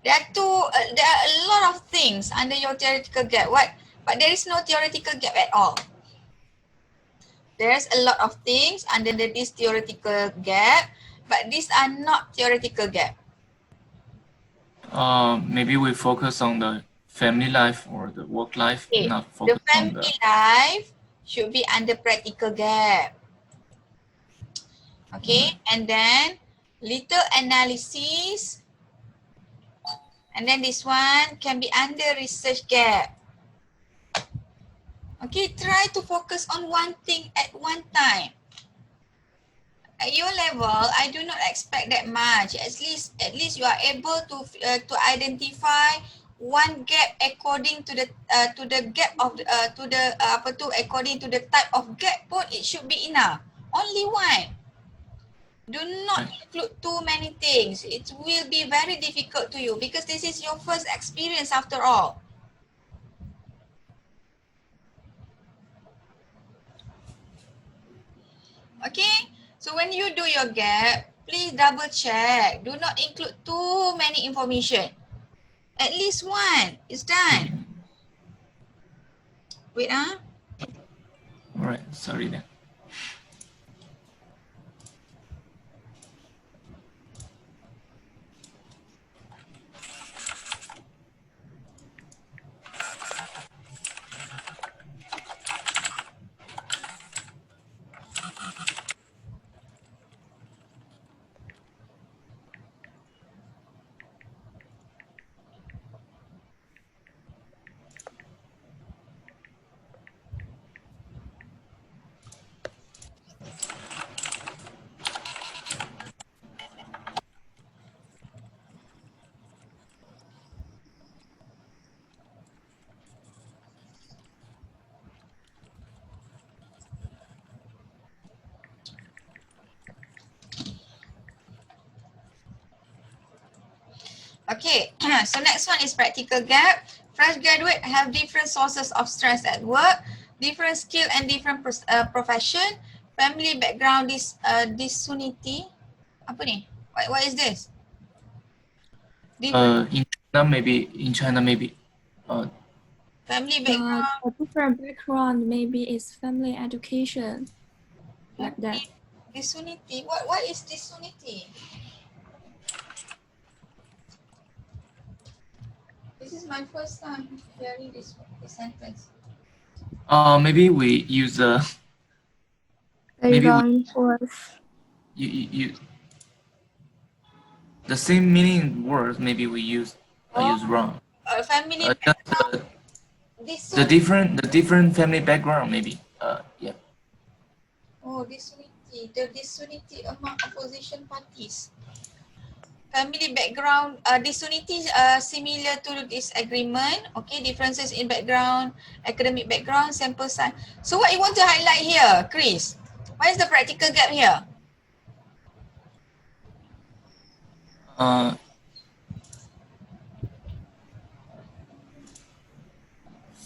There are a lot of things under your theoretical gap. But there is no theoretical gap at all. There's a lot of things under this theoretical gap, but these are not theoretical gap. Maybe we focus on the family life or the work life, Okay. not The focus on family life should be under practical gap. Okay, and then little analysis, and then this one can be under research gap. Okay, try to focus on one thing at one time. At your level, I do not expect that much. At least you are able to identify one gap according to the gap of according to the type of gap pun it should be enough. Only one. Do not include too many things. It will be very difficult to you because this is your first experience after all. Okay, so when you do your gap, please double check. Do not include too many information. At least one is done. Wait, All right, sorry then. Okay, so next one is practical gap. Fresh graduate have different sources of stress at work, different skill and different profession, family background disunity. Apa ni? What is this? In China maybe Family background. A different background maybe is family education, like that. Disunity. What is disunity? This is my first time hearing this sentence. maybe we use maybe you the same meaning words maybe we use wrong. Family background. The different family background maybe. Yeah. Oh, disunity. The disunity among opposition parties. Family background, disunity similar to disagreement. Okay, differences in background, academic background, sample size. So what you want to highlight here, Chris? What is the practical gap here?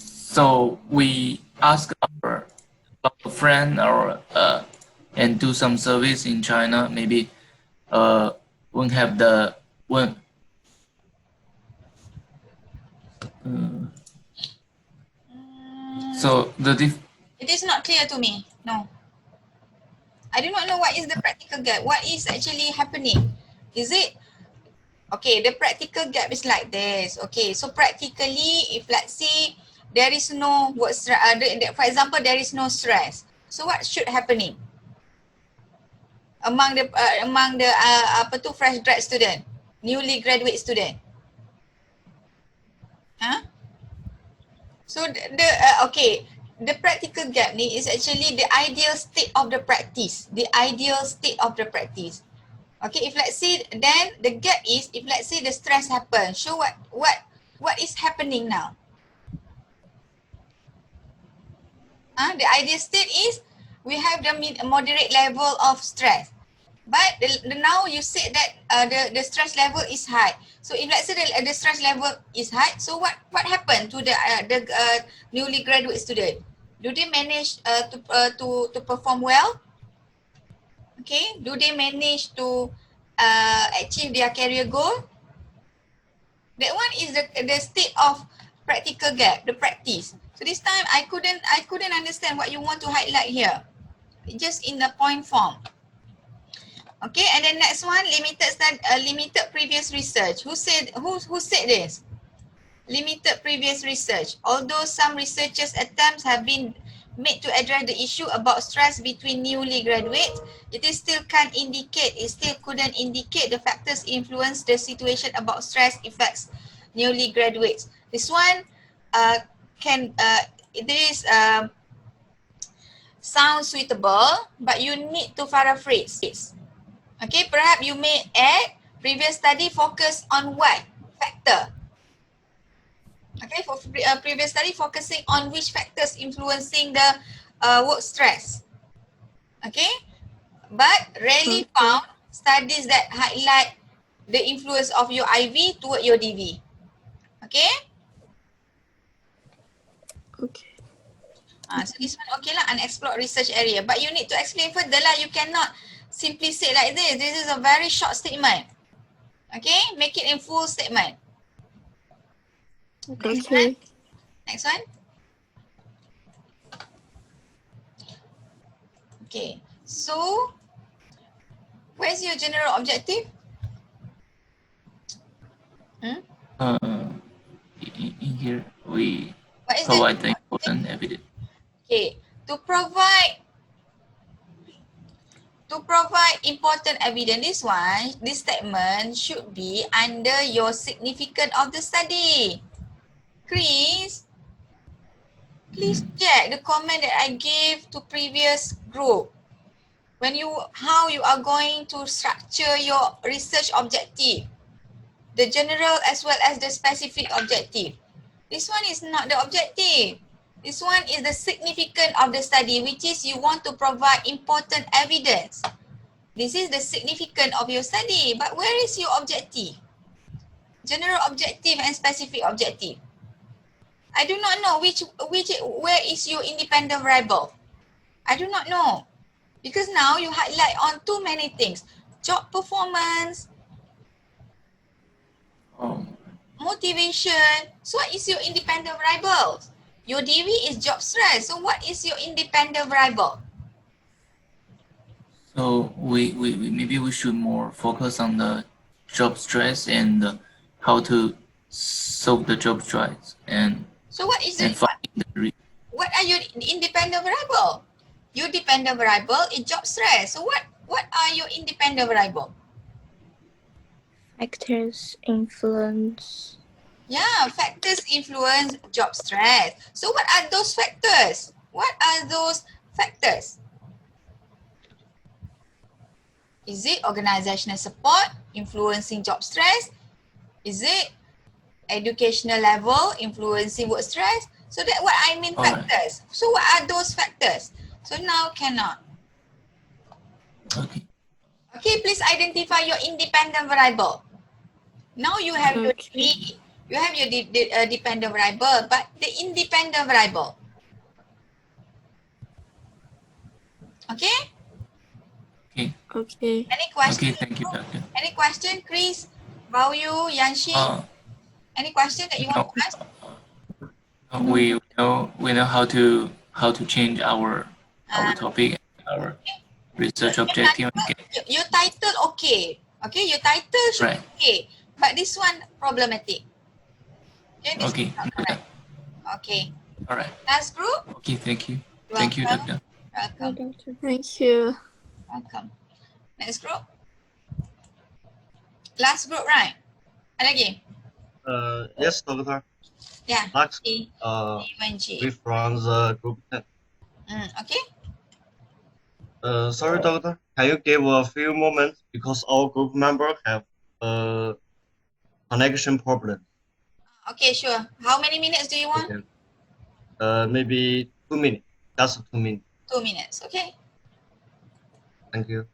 So we ask our friend or and do some service in China. Maybe won't have the one. So it is not clear to me. No, I do not know what is the practical gap. What is actually happening? Is it Okay, the practical gap is like this. Okay, so practically, if let's say there is no work stress, for example, there is no stress. So what should happening among the fresh grad student, newly graduate student? Huh? So the practical gap ni is actually the ideal state of the practice. The ideal state of the practice. Okay, if let's say then the gap is if let's say the stress happens. So what is happening now? The ideal state is we have the moderate level of stress. But now you said that the stress level is high. So if let's say the stress level is high, so what happened to the newly graduate student? Do they manage to perform well? Okay, do they manage to achieve their career goal? That one is the state of practical gap, the practice. So this time I couldn't understand what you want to highlight here. Just in the point form. Okay, and then next one, limited previous research. Who said this? Limited previous research. Although some researchers' attempts have been made to address the issue about stress between newly graduates, it still couldn't indicate the factors influence the situation about stress affects newly graduates. This one sounds suitable, but you need to paraphrase this. Okay, perhaps you may add previous study focus on what factor? Okay, for previous study focusing on which factors influencing the work stress. Okay, but rarely found studies that highlight the influence of your IV toward your DV. Okay? Okay. So this one okay lah, unexplored research area. But you need to explain further lah. You cannot simply say like this. This is a very short statement. Okay? Make it in full statement. Okay. Next one. Okay. So, where's your general objective? In here we What is provide the important evidence. Okay. To provide important evidence, this statement should be under your significance of the study. Chris, please check the comment that I gave to previous group. How you are going to structure your research objective, the general as well as the specific objective. This one is not the objective. This one is the significance of the study, which is you want to provide important evidence. This is the significance of your study, but where is your objective? General objective and specific objective. I do not know where is your independent variable. I do not know. Because now you highlight on too many things. Job performance, motivation. So what is your independent variable? Your DV is job stress. So what is your independent variable? So maybe we should more focus on the job stress and how to solve the job stress and. So what is what are your independent variable? Your dependent variable is job stress. So what are your independent variable? Factors influence. Yeah, factors influence job stress. So what are those factors? What are those factors? Is it organizational support influencing job stress? Is it educational level influencing work stress? So that's what I mean factors. So what are those factors? So now cannot. Okay. Okay, please identify your independent variable. Now you have your DV, you have your dependent variable, but the independent variable. Okay? Okay. Any question? Okay, thank you, Doctor. Any question, Chris, Baoyu, Yanxi? Any question that you want to ask? We know how to change our topic, our research objective. Your title okay. Okay, your title should be okay. But this one problematic. Okay, this Okay. is not correct. Okay. All right. Last group. Okay, thank you. You're Thank you, welcome. Doctor. Welcome. Thank you. Welcome. Next group. Last group, right? Ada lagi? Yes, Doctor. Yeah. Next, UNG. we from the group 10. Okay. Sorry, Doctor. Can you give a few moments because our group member have a connection problem? Okay, sure. How many minutes do you want? Okay. Maybe 2 minutes. Just 2 minutes. 2 minutes. Okay. Thank you.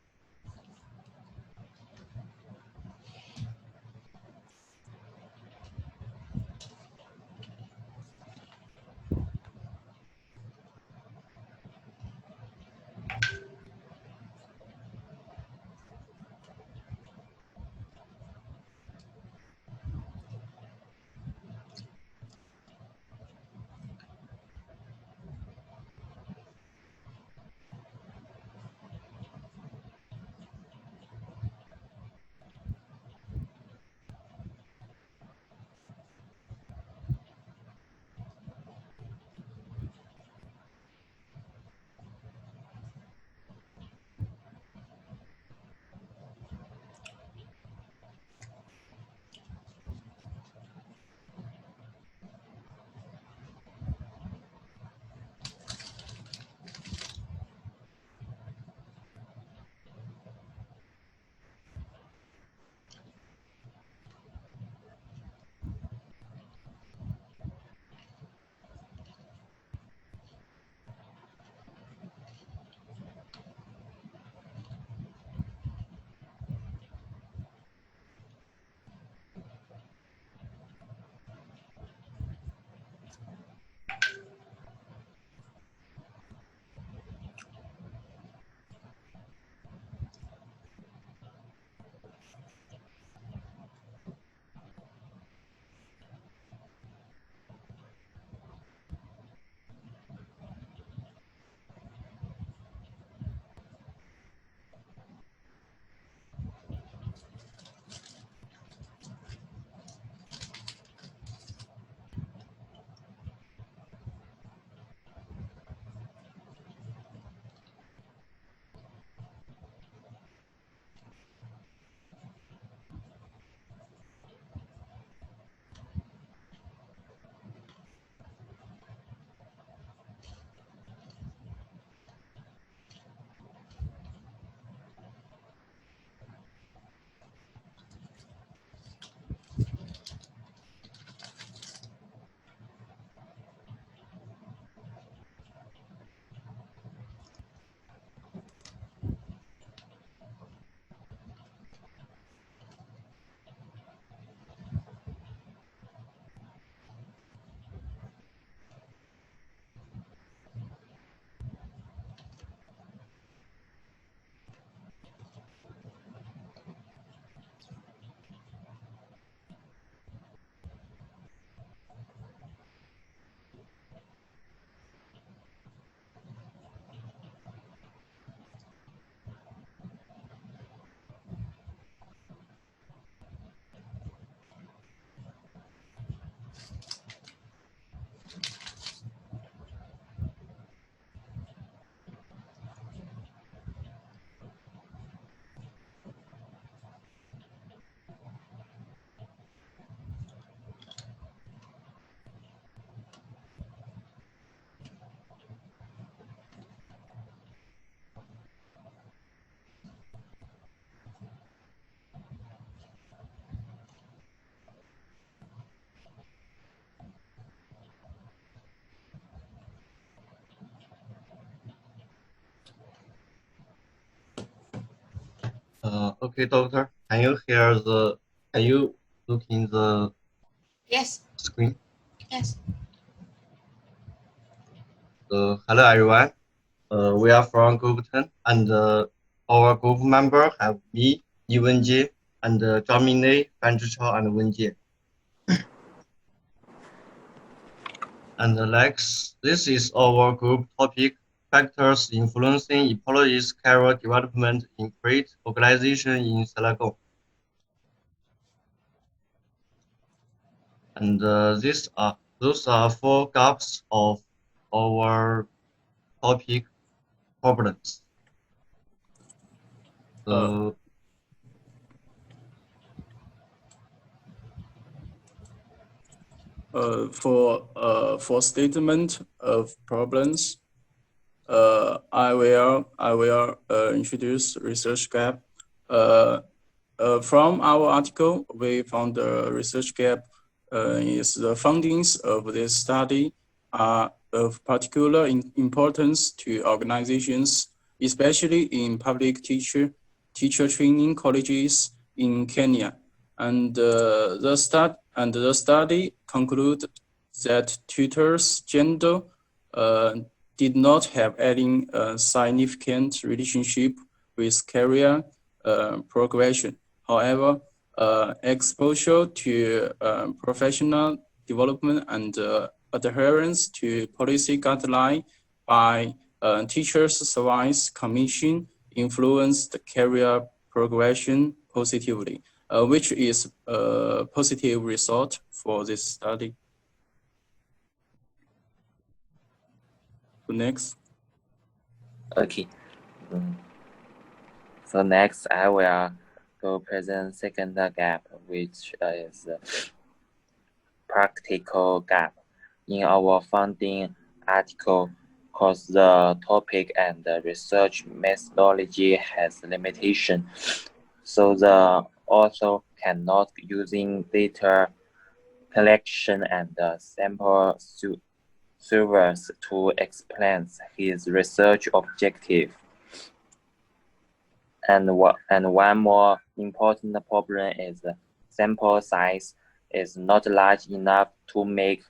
Okay, Doctor. Can you look in the Yes. screen? Yes. Hello, everyone. We are from group 10, and our group member have me, Yiwen Jie, and Zhang Minlei, Fan Zhichao, and Wen Jie. And next, this is our group topic, factors influencing employees' career development in great organization in Selangor. And those are 4 gaps of our topic problems. So for statement of problems, I will introduce research gap. From our article, we found the research gap is the findings of this study are of particular importance to organizations, especially in public teacher training colleges in Kenya. And the study concluded that tutors' gender did not have any significant relationship with career progression. However, exposure to professional development and adherence to policy guidelines by Teachers Service Commission influenced career progression positively, which is a positive result for this study. So next. Okay. So next, I will go present second gap, which is practical gap. In our funding article, because the topic and the research methodology has limitation, so the author cannot using data collection and sample surveys to explain his research objective. And one more important problem is the sample size is not large enough to make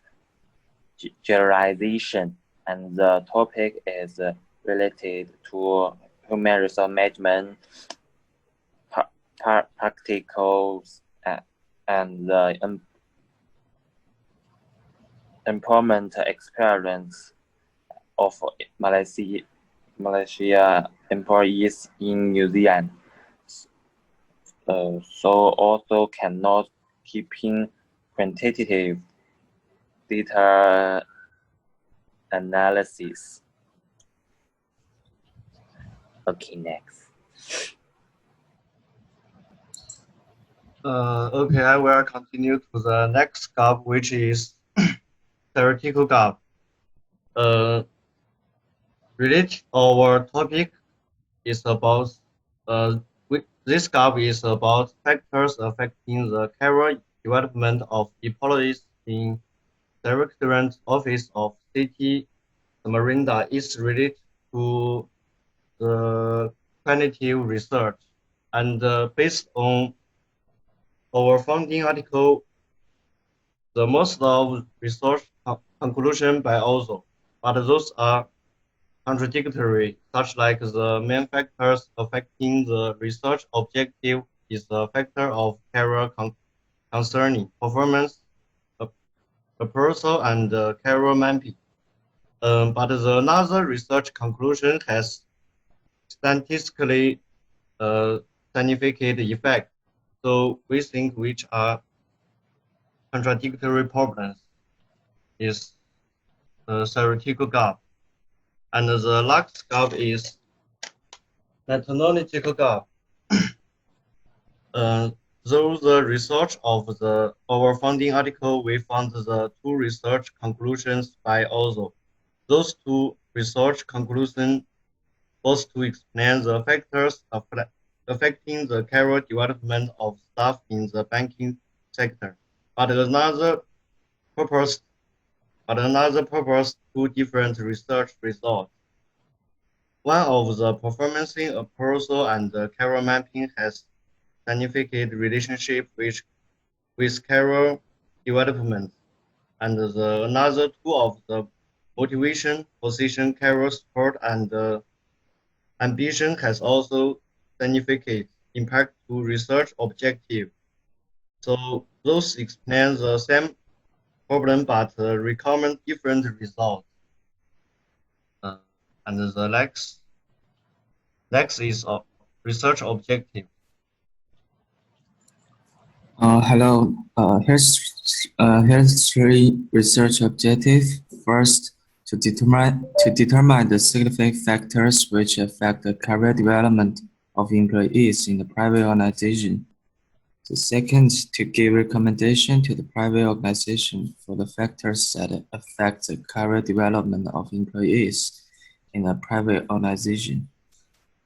generalization, and the topic is related to human resource management, practicals, and the employment experience of Malaysia employees in New Zealand. So also cannot keeping quantitative data analysis. Okay, next. Okay, I will continue to the next gap, which is theoretical gap. Related our topic is about this gap is about factors affecting the career development of employees in Directorate Office of City Samarinda is related to the quantitative research, and based on our funding article, the most of research conclusion by author, but those are contradictory, such like the main factors affecting the research objective is the factor of career concerning performance, appraisal, and career mapping. But another research conclusion has statistically significant effect. So we think which are contradictory problems is the theoretical gap. And the last gap is methodological gap. Through the research of our funding article, we found the 2 research conclusions by author. Those 2 research conclusions both to explain the factors affecting the career development of staff in the banking sector. But another purpose, 2 different research results. One of the performance appraisal and the career mapping has significant relationship with career development, and another 2 of the motivation, position, career support, and ambition has also significant impact to research objective. So those explain the same problem but recommend different results. And the next is research objective. Hello. Here's Here's three research objectives. First, to determine the significant factors which affect the career development of employees in the private organization. The second, to give recommendation to the private organization for the factors that affect the career development of employees in a private organization.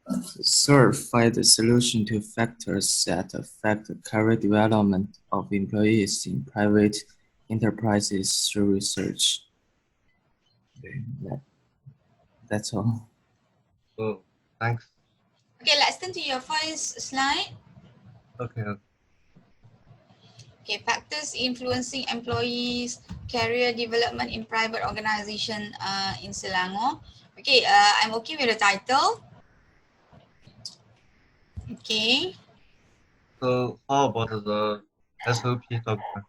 The third, find the solution to factors that affect the career development of employees in private enterprises through research. Okay, that's all. So, thanks. Okay, let's turn to your first slide. Okay. Okay, factors influencing employees' career development in private organization in Selangor. Okay, I'm okay with the title. Okay. So, how about the SOP, Doctor?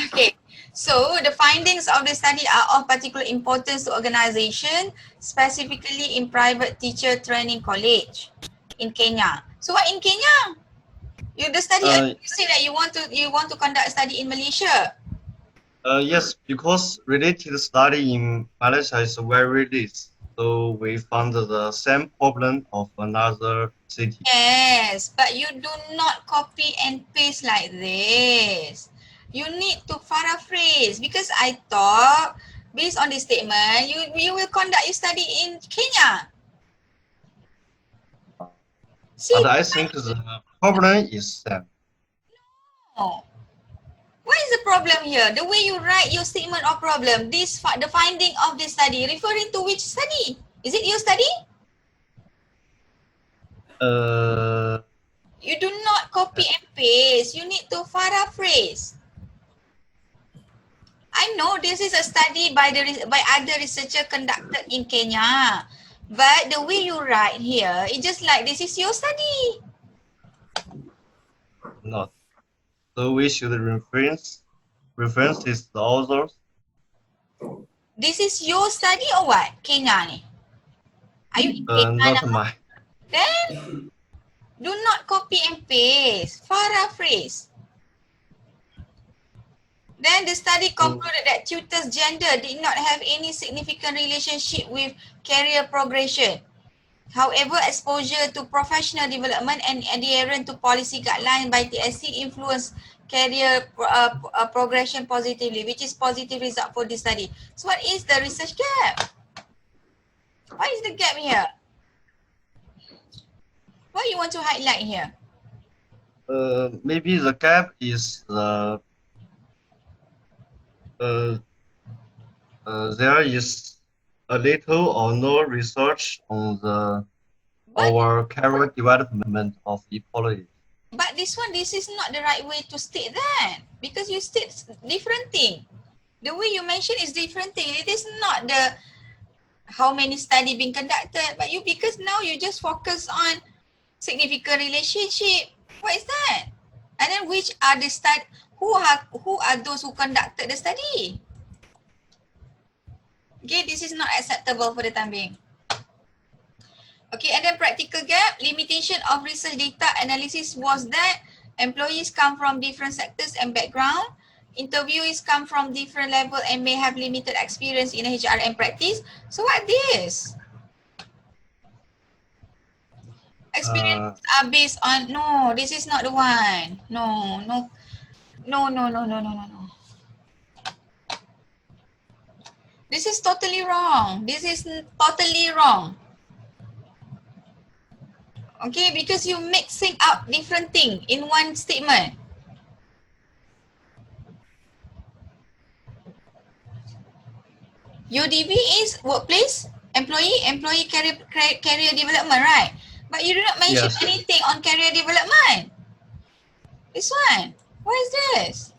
Okay, so the findings of the study are of particular importance to organization, specifically in private teacher training college in Kenya. So what in Kenya? You say that you want to conduct a study in Malaysia. Yes, because related study in Malaysia is very less. So we found the same problem of another city. Yes, but you do not copy and paste like this. You need to paraphrase because I thought based on this statement, you will conduct your study in Kenya. See, But I think the problem is same. no. What is the problem here? The way you write your statement of problem, the finding of this study, referring to which study? Is it your study? You do not copy and paste. You need to paraphrase. I know this is a study by other researcher conducted in Kenya, but the way you write here, it's just like this is your study. Not. So we should reference is the authors. This is your study or what? Kenya ni? Are you in Kenya Not now? mine. Then do not copy and paste. Paraphrase. Then the study concluded that tutors' gender did not have any significant relationship with career progression. However, exposure to professional development and adherence to policy guidelines by TSC influenced career progression positively, which is positive result for this study. So what is the research gap? What is the gap here? What you want to highlight here? Maybe the gap is the there is a little or no research on our career development of employees. But this is not the right way to state that because you state different thing. The way you mention is different thing. It is not the how many study being conducted, but because now you just focus on significant relationship. What is that? And then which are the study? Who are those who conducted the study? Okay, this is not acceptable for the time being. Okay, and then practical gap, limitation of research data analysis was that employees come from different sectors and background. Interviewees come from different level and may have limited experience in HRM practice. So what this? Experience are based on, no, this is not the one. No. This is totally wrong. This is totally wrong. Okay, because you mixing up different thing in one statement. UDV is workplace, employee career development, right? But you do not mention anything on career development. This one, what is this?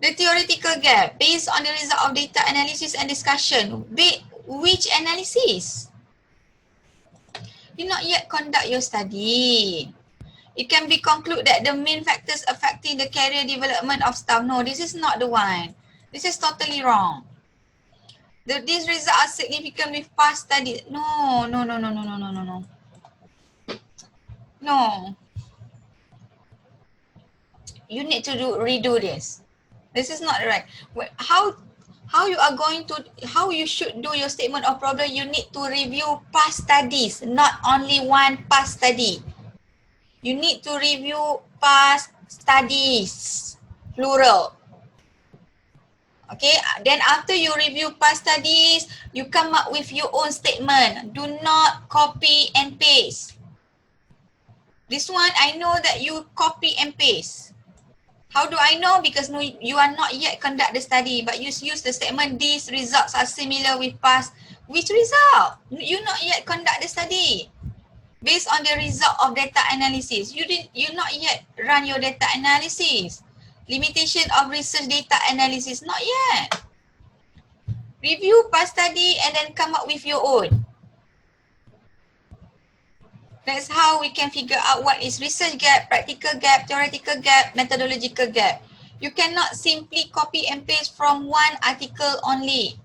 The theoretical gap based on the result of data analysis and discussion. Which analysis? You not yet conduct your study. It can be concluded that the main factors affecting the career development of staff. No, this is not the one. This is totally wrong. These results are significant with past studies. No. No. you need to redo this. This is not right. How you should do your statement of problem, you need to review past studies, not only one past study. You need to review past studies, plural. Okay, then after you review past studies, you come up with your own statement. Do not copy and paste. This one, I know that you copy and paste. How do I know? Because no, you are not yet conduct the study, but you use the statement, these results are similar with past. Which result? You not yet conduct the study. Based on the result of data analysis, you not yet run your data analysis. Limitation of research data analysis, not yet. Review past study and then come up with your own. That's how we can figure out what is research gap, practical gap, theoretical gap, methodological gap. You cannot simply copy and paste from one article only.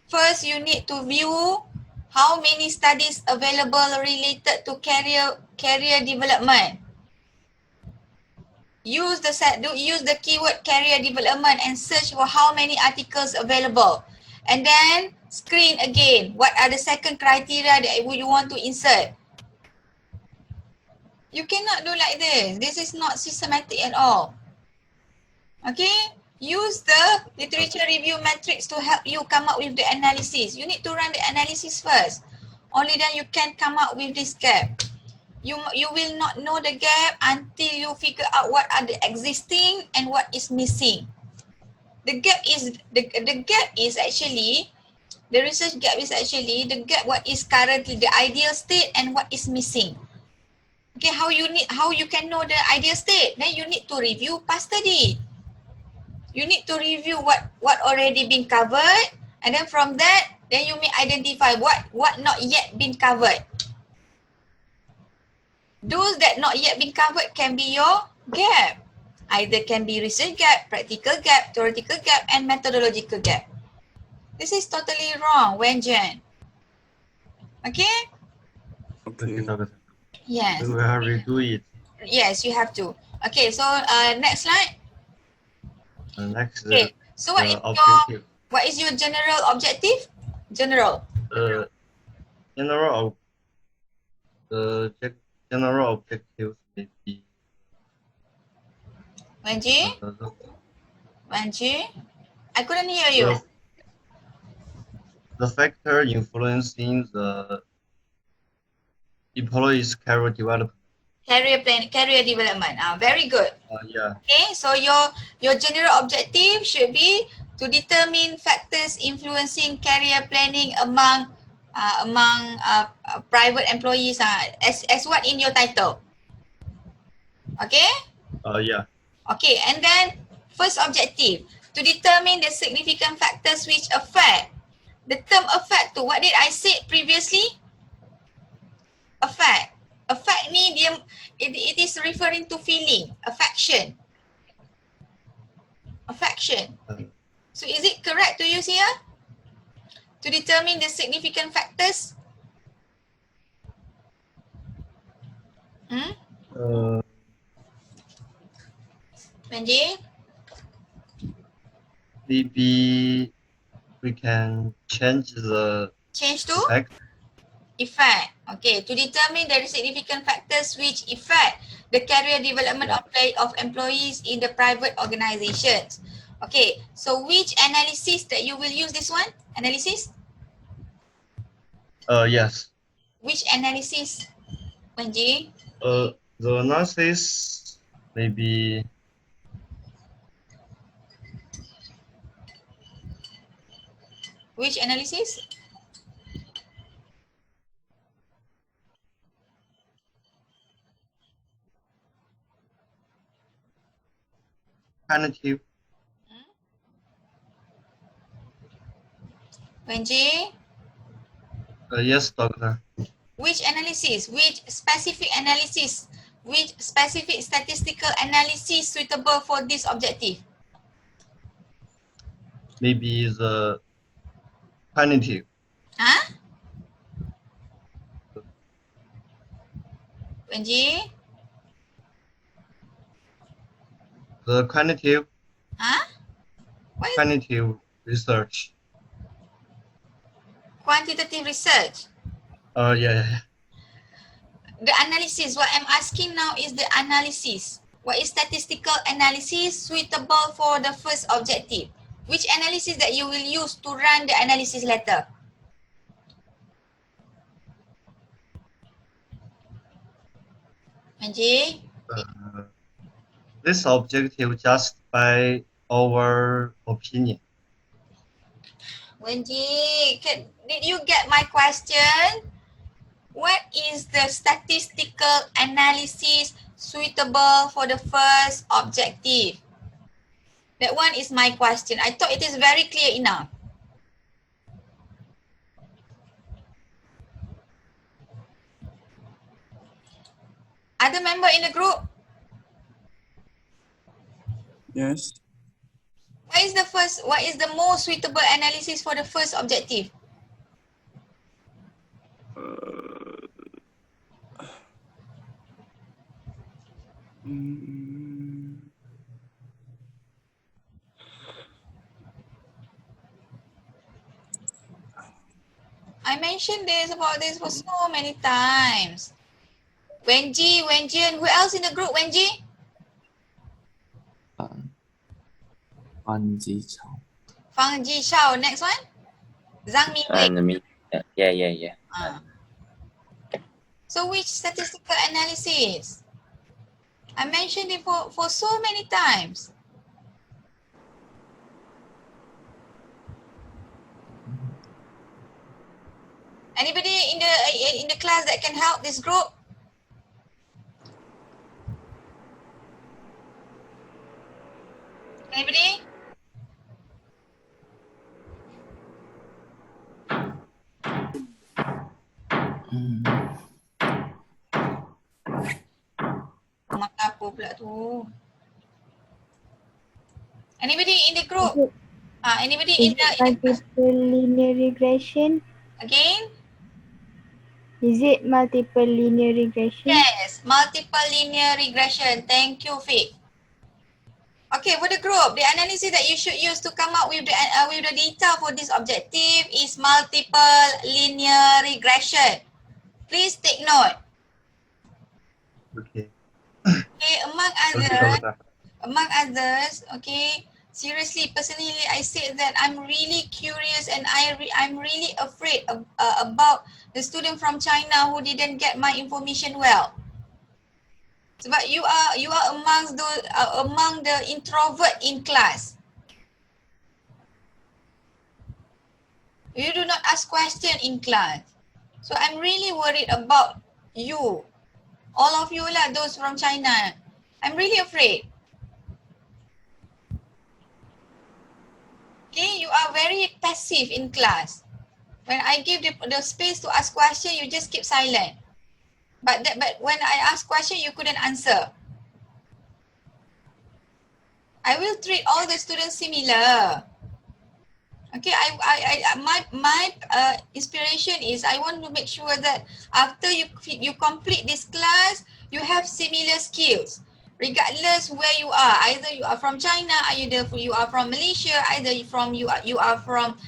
First, you need to view how many studies available related to career development. Use the keyword career development and search for how many articles available. And then screen again. What are the second criteria that you want to insert? You cannot do like this. This is not systematic at all. Okay? Use the literature review matrix to help you come up with the analysis. You need to run the analysis first. Only then you can come up with this gap. You will not know the gap until you figure out what are the existing and what is missing. The gap is actually the research gap is actually the gap what is currently the ideal state and what is missing. Okay, how you can know the ideal state? Then you need to review past study. You need to review what already been covered, and then from that, then you may identify what not yet been covered. Those that not yet been covered can be your gap. Either can be research gap, practical gap, theoretical gap, and methodological gap. This is totally wrong, Wenjen. Okay? Okay. Yes. We will redo it. Yes, you have to. Okay, so next slide. Next, Okay, so what is your general objective? General. General objectives may be. Wenji? Wenji? I couldn't hear you. The factor influencing the employee's career development. Career development. Very good. Yeah. Okay, so your general objective should be to determine factors influencing career planning among private employees. As what in your title? Okay. Yeah. Okay, and then first objective to determine the significant factors which affect. The term affect to what did I say previously? Affect. Affect ni dia it is referring to feeling, affection. Affection. So is it correct to use here? To determine the significant factors? Benji? Maybe we can change the to effect. Okay, to determine the significant factors which affect the career development of employees in the private organizations. Okay, so which analysis that you will use this one? Analysis? Yes. Which analysis, Benji? The analysis maybe which analysis? quantitative. Benji? Yes, doctor. Which analysis? Which specific analysis? Which specific statistical analysis suitable for this objective? Maybe the quantitative. Huh? Benji? The quantitative Huh? What is quantitative research. quantitative research? Yeah. The analysis, what I'm asking now is the analysis. What is statistical analysis suitable for the first objective? Which analysis that you will use to run the analysis letter? Manji? This objective just by our opinion. Manji, did you get my question? What is the statistical analysis suitable for the first objective? That one is my question. I thought it is very clear enough. Other member in the group? Yes. What is the most suitable analysis for the first objective? I mentioned about this for so many times. Wenji, and who else in the group? Wenji? Fan Jichao. Fang Jishao. Next one? Zhang Mingwei. And me, yeah. So which statistical analysis? I mentioned it for so many times. Anybody in the class that can help this group? Anybody? Maka apa pula tu? Anybody in the group? Anybody in the multiple linear regression? Again? Is it multiple linear regression? Yes, multiple linear regression. Thank you, Fik. Okay, for the group, the analysis that you should use to come up with the data for this objective is multiple linear regression. Please take note. Okay. Okay, among others, okay, seriously, personally, I said that I'm really curious and I'm really afraid about the student from China who didn't get my information well. Sebab you are among the introvert in class. You do not ask question in class. So I'm really worried about you. All of you lah, those from China. I'm really afraid. Okay, you are very passive in class. When I give the space to ask question, you just keep silent. But when I ask question, you couldn't answer. I will treat all the students similar. Okay, my inspiration is I want to make sure that after you complete this class, you have similar skills, regardless where you are. Either you are from China, either you are from Malaysia, either you are from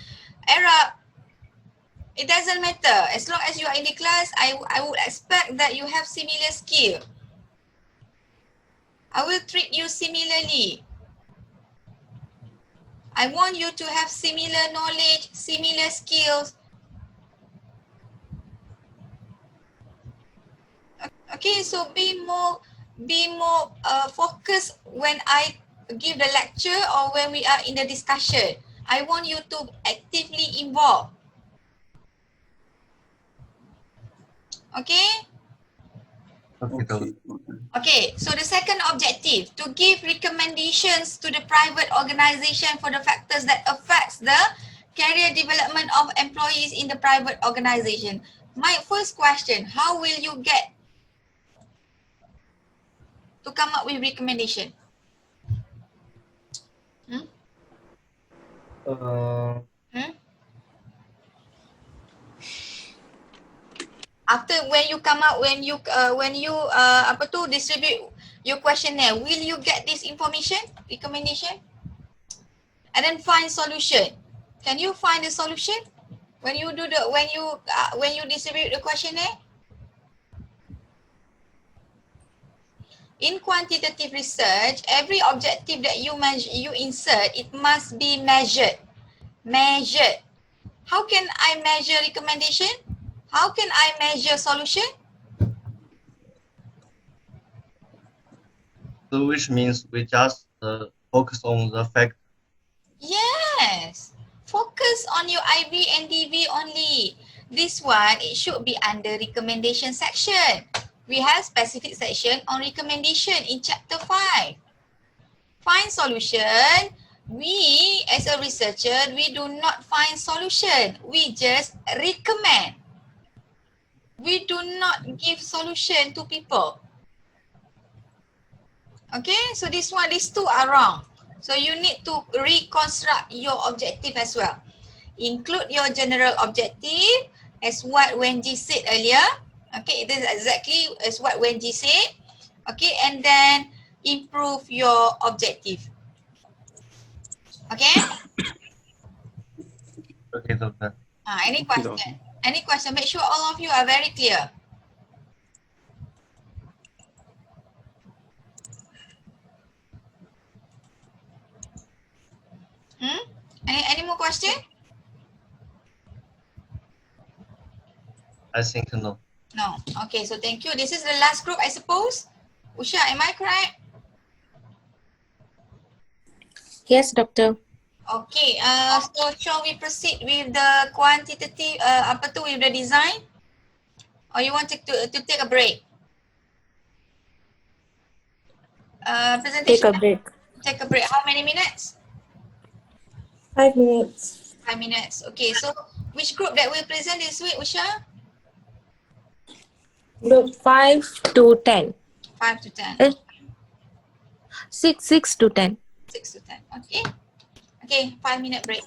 Arab. It doesn't matter. As long as you are in the class, I would expect that you have similar skill. I will treat you similarly. I want you to have similar knowledge, similar skills. Okay, so be more focused when I give the lecture or when we are in the discussion. I want you to actively involve. Okay? Okay, so the second objective, to give recommendations to the private organization for the factors that affects the career development of employees in the private organization. My first question, how will you get to come up with recommendation? After when you come out, when you distribute your questionnaire. Will you get this information, recommendation? And then find solution. Can you find the solution when you do the when you distribute the questionnaire? In quantitative research, every objective that you insert, it must be measured. Measured. How can I measure recommendation? How can I measure solution? So which means we just focus on the fact. Yes. Focus on your IB and DV only. This one, it should be under recommendation section. We have specific section on recommendation in chapter 5. Find solution. We as a researcher, we do not find solution. We just recommend. We do not give solution to people. Okay, so these two are wrong. So you need to reconstruct your objective as well. Include your general objective as what Wendy said earlier. Okay, it is exactly as what Wendy said. Okay, and then improve your objective. Okay? Okay, doctor. Any question? Any question? Make sure all of you are very clear. Any more question? I think no. No. Okay, so thank you. This is the last group, I suppose. Usha, am I correct? Yes, doctor. Okay, so shall we proceed with the quantitative, with the design? Or you want to take a break? Presentation. Take a break. Take a break. How many minutes? 5 minutes. 5 minutes. Okay, so which group that will present this week, Usha? Group 5 to 10. 5 to 10. 6 to 10. 6 to 10. Okay. Okay, 5-minute break.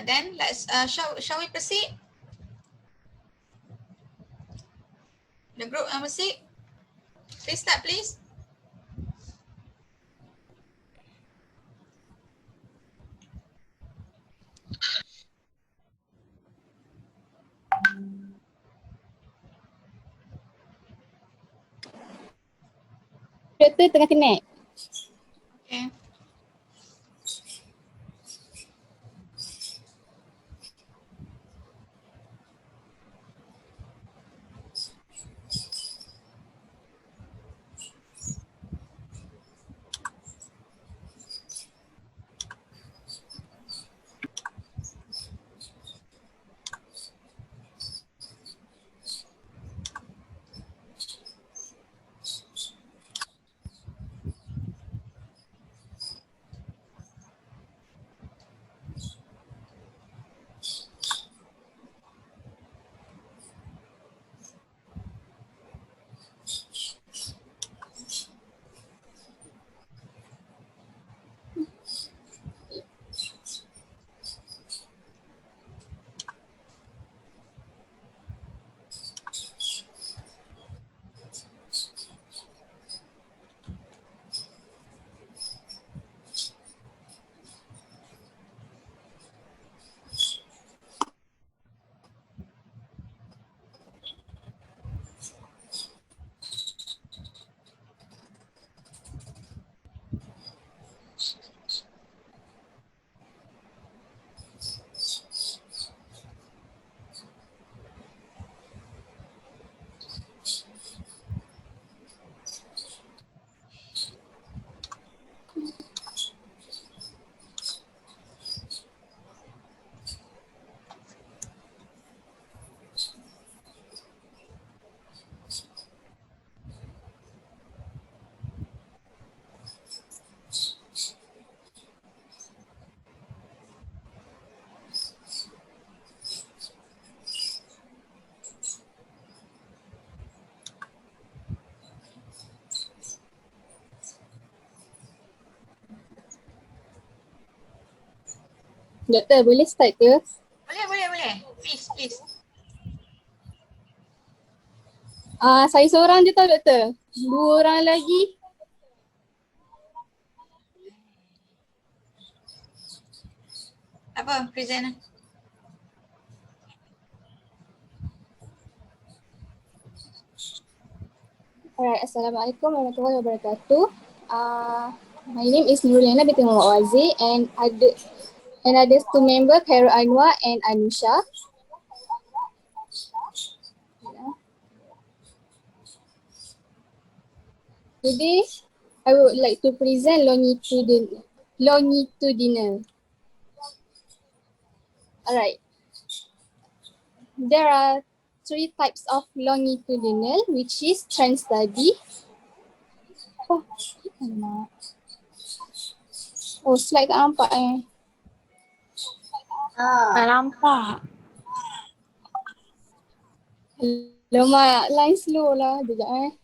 Then let's shall we proceed? The group number 6. Please start, please. Doktor tengah connect. Okay. Doktor boleh start ke? Boleh. Please. Saya seorang je tau doktor. 2 orang lagi. Apa? Present. Alright, Assalamualaikum warahmatullahi wabarakatuh. My name is Nuruliana binti Muhammad Wazir and others 2 member Khairul Anwar and Anusha. Today, I would like to present longitudinal. Alright. There are 3 types of longitudinal, which is trend study. Slide tak nampak Tak nampak. Lemak, line slow lah. Sekejap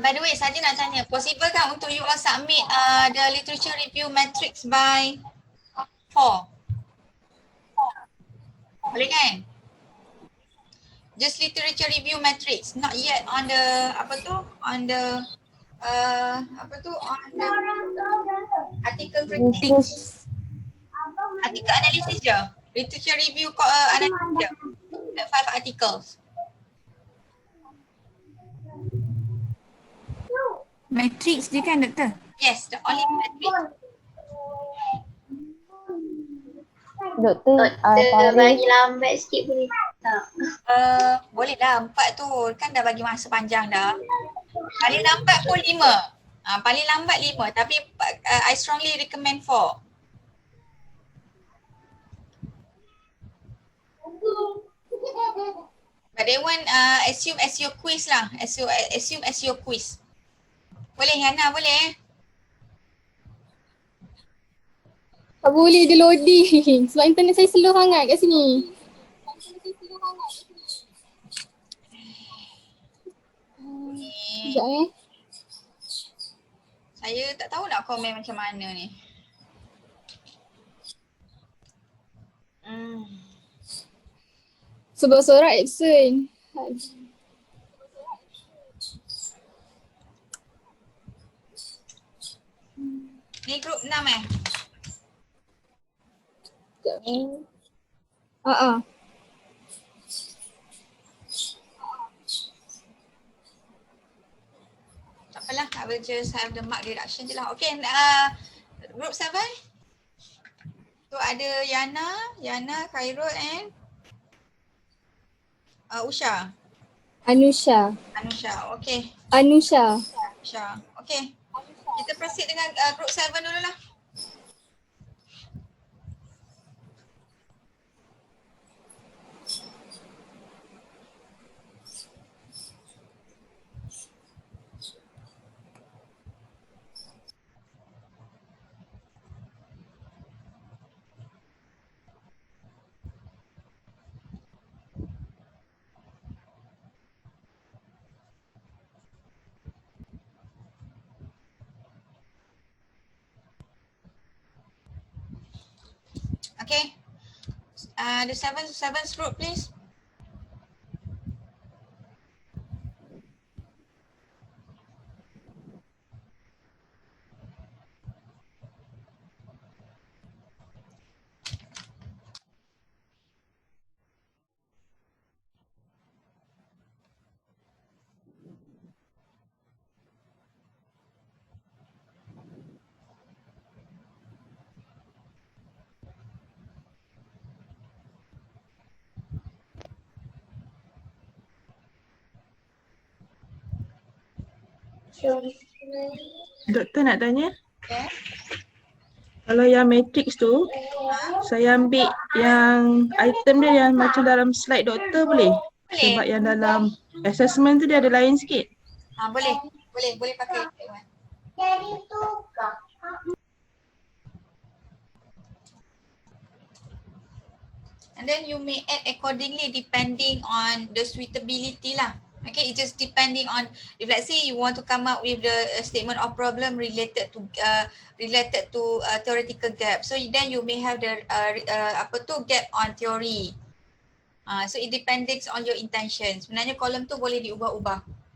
By the way, saya nak tanya, possible kan untuk you all submit the literature review matrix by 4? Boleh kan? Just literature review matrix, not yet on the on the article critics. Article analysis je. Literature review analysis je. 5 articles. Matrix je kan doktor? Yes, the only matrix. Doktor, bagi lambat sikit boleh tak? Boleh lah, 4 tu kan dah bagi masa panjang dah. Paling lambat pun 5. Paling lambat 5 tapi I strongly recommend 4. But they want assume as your quiz lah. Assume as your quiz. Boleh Hana, boleh? Tak boleh, dia loading. Sebab internet saya slow sangat kat sini. Sekejap Saya tak tahu nak komen macam mana ni. Sebab sorak absent. Ni group 6 Tak apalah, I will just have the mark deduction je lah. Okay, group 7. Tu ada Yana, Khairul and Usha. Anusha. Okay. Anusha. Okay. Kita proceed dengan group 7 dulu lah. Okay. The seventh group, please. Doktor nak tanya, Okay. kalau yang matrix tu, saya ambil yang item dia yang macam dalam slide doktor boleh? Boleh. Sebab yang dalam assessment tu dia ada lain sikit. Boleh pakai. And then you may add accordingly depending on the suitability lah. Okay, it's just depending on, if let's say you want to come up with the statement of problem related to theoretical gap, so then you may have the gap on theory. So it depends on your intention. Sebenarnya kolom tu boleh diubah-ubah.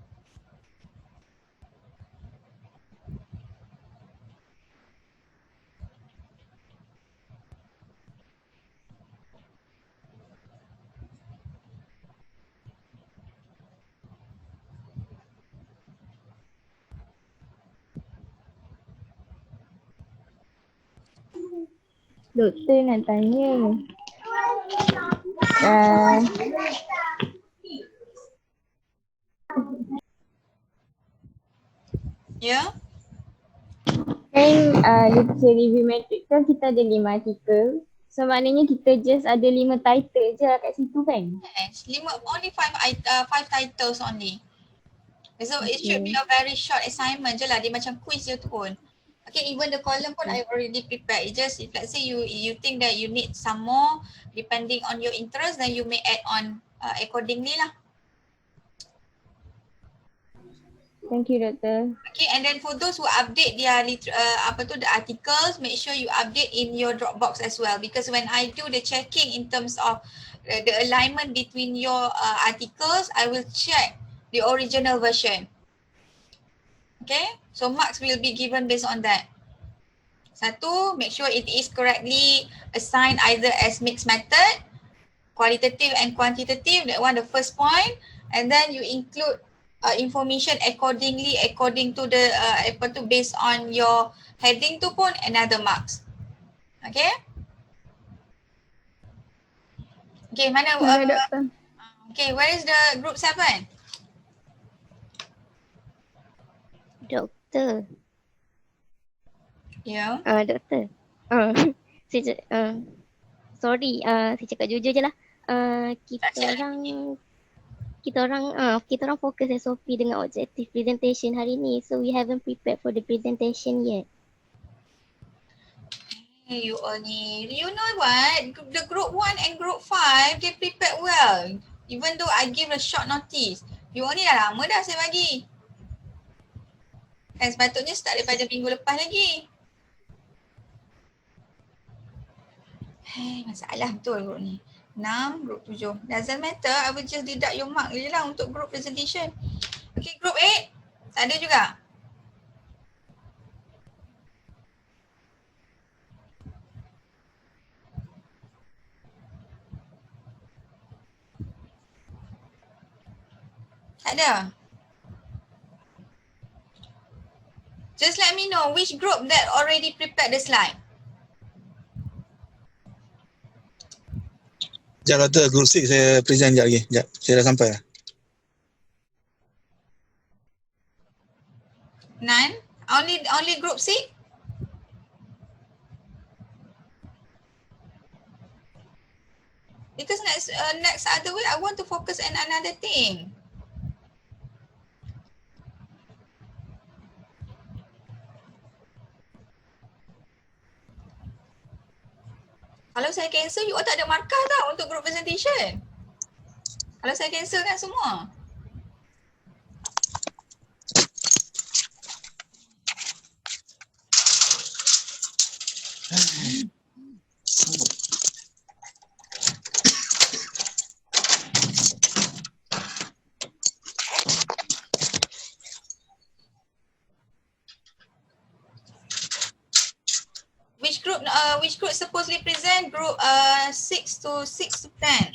Doktor nak tanya. Ya? Kan literature review matrix kan kita ada 5 artikel. So maknanya kita just ada 5 title je lah kat situ kan? Yes, only 5 titles only. So it should be a very short assignment je lah. Dia macam quiz je tu pun. Okay, even the column pun I already prepared. It just if let's say you think that you need some more depending on your interest, then you may add on accordingly lah. Thank you, Doctor. Okay, and then for those who update their the articles, make sure you update in your Dropbox as well, because when I do the checking in terms of the alignment between your articles, I will check the original version. Okay, so marks will be given based on that. Satu, make sure it is correctly assigned either as mixed method, qualitative and quantitative, that one the first point, and then you include information according to the based on your heading tu pun another marks. Okay? Okay, mana okay, where is the group 7? Doktor. Ya. Doktor. Sorry, saya cakap jujur je lah. Kita orang fokus SOP dengan objective presentation hari ni, so we haven't prepared for the presentation yet. Hey, you know what? The group 1 and group 5, they prepared well. Even though I give a short notice. You ni dah lama dah saya bagi. Kan sepatutnya start daripada minggu lepas lagi. Hey, masalah betul group ni. 6, group 7. Doesn't matter, I will just deduct your mark je lah untuk group presentation. Okay, group 8. Tak ada juga. Tak ada. Just let me know which group that already prepared the slide. Sekejap Doktor, group 6 saya present sekejap lagi. Sekejap, saya dah sampai dah. None? Only group 6? Because next other week I want to focus on another thing. Kalau saya cancel, you all tak ada markah tau untuk group presentation. Kalau saya cancel kan semua. Which group supposedly present? Group 6 to 10.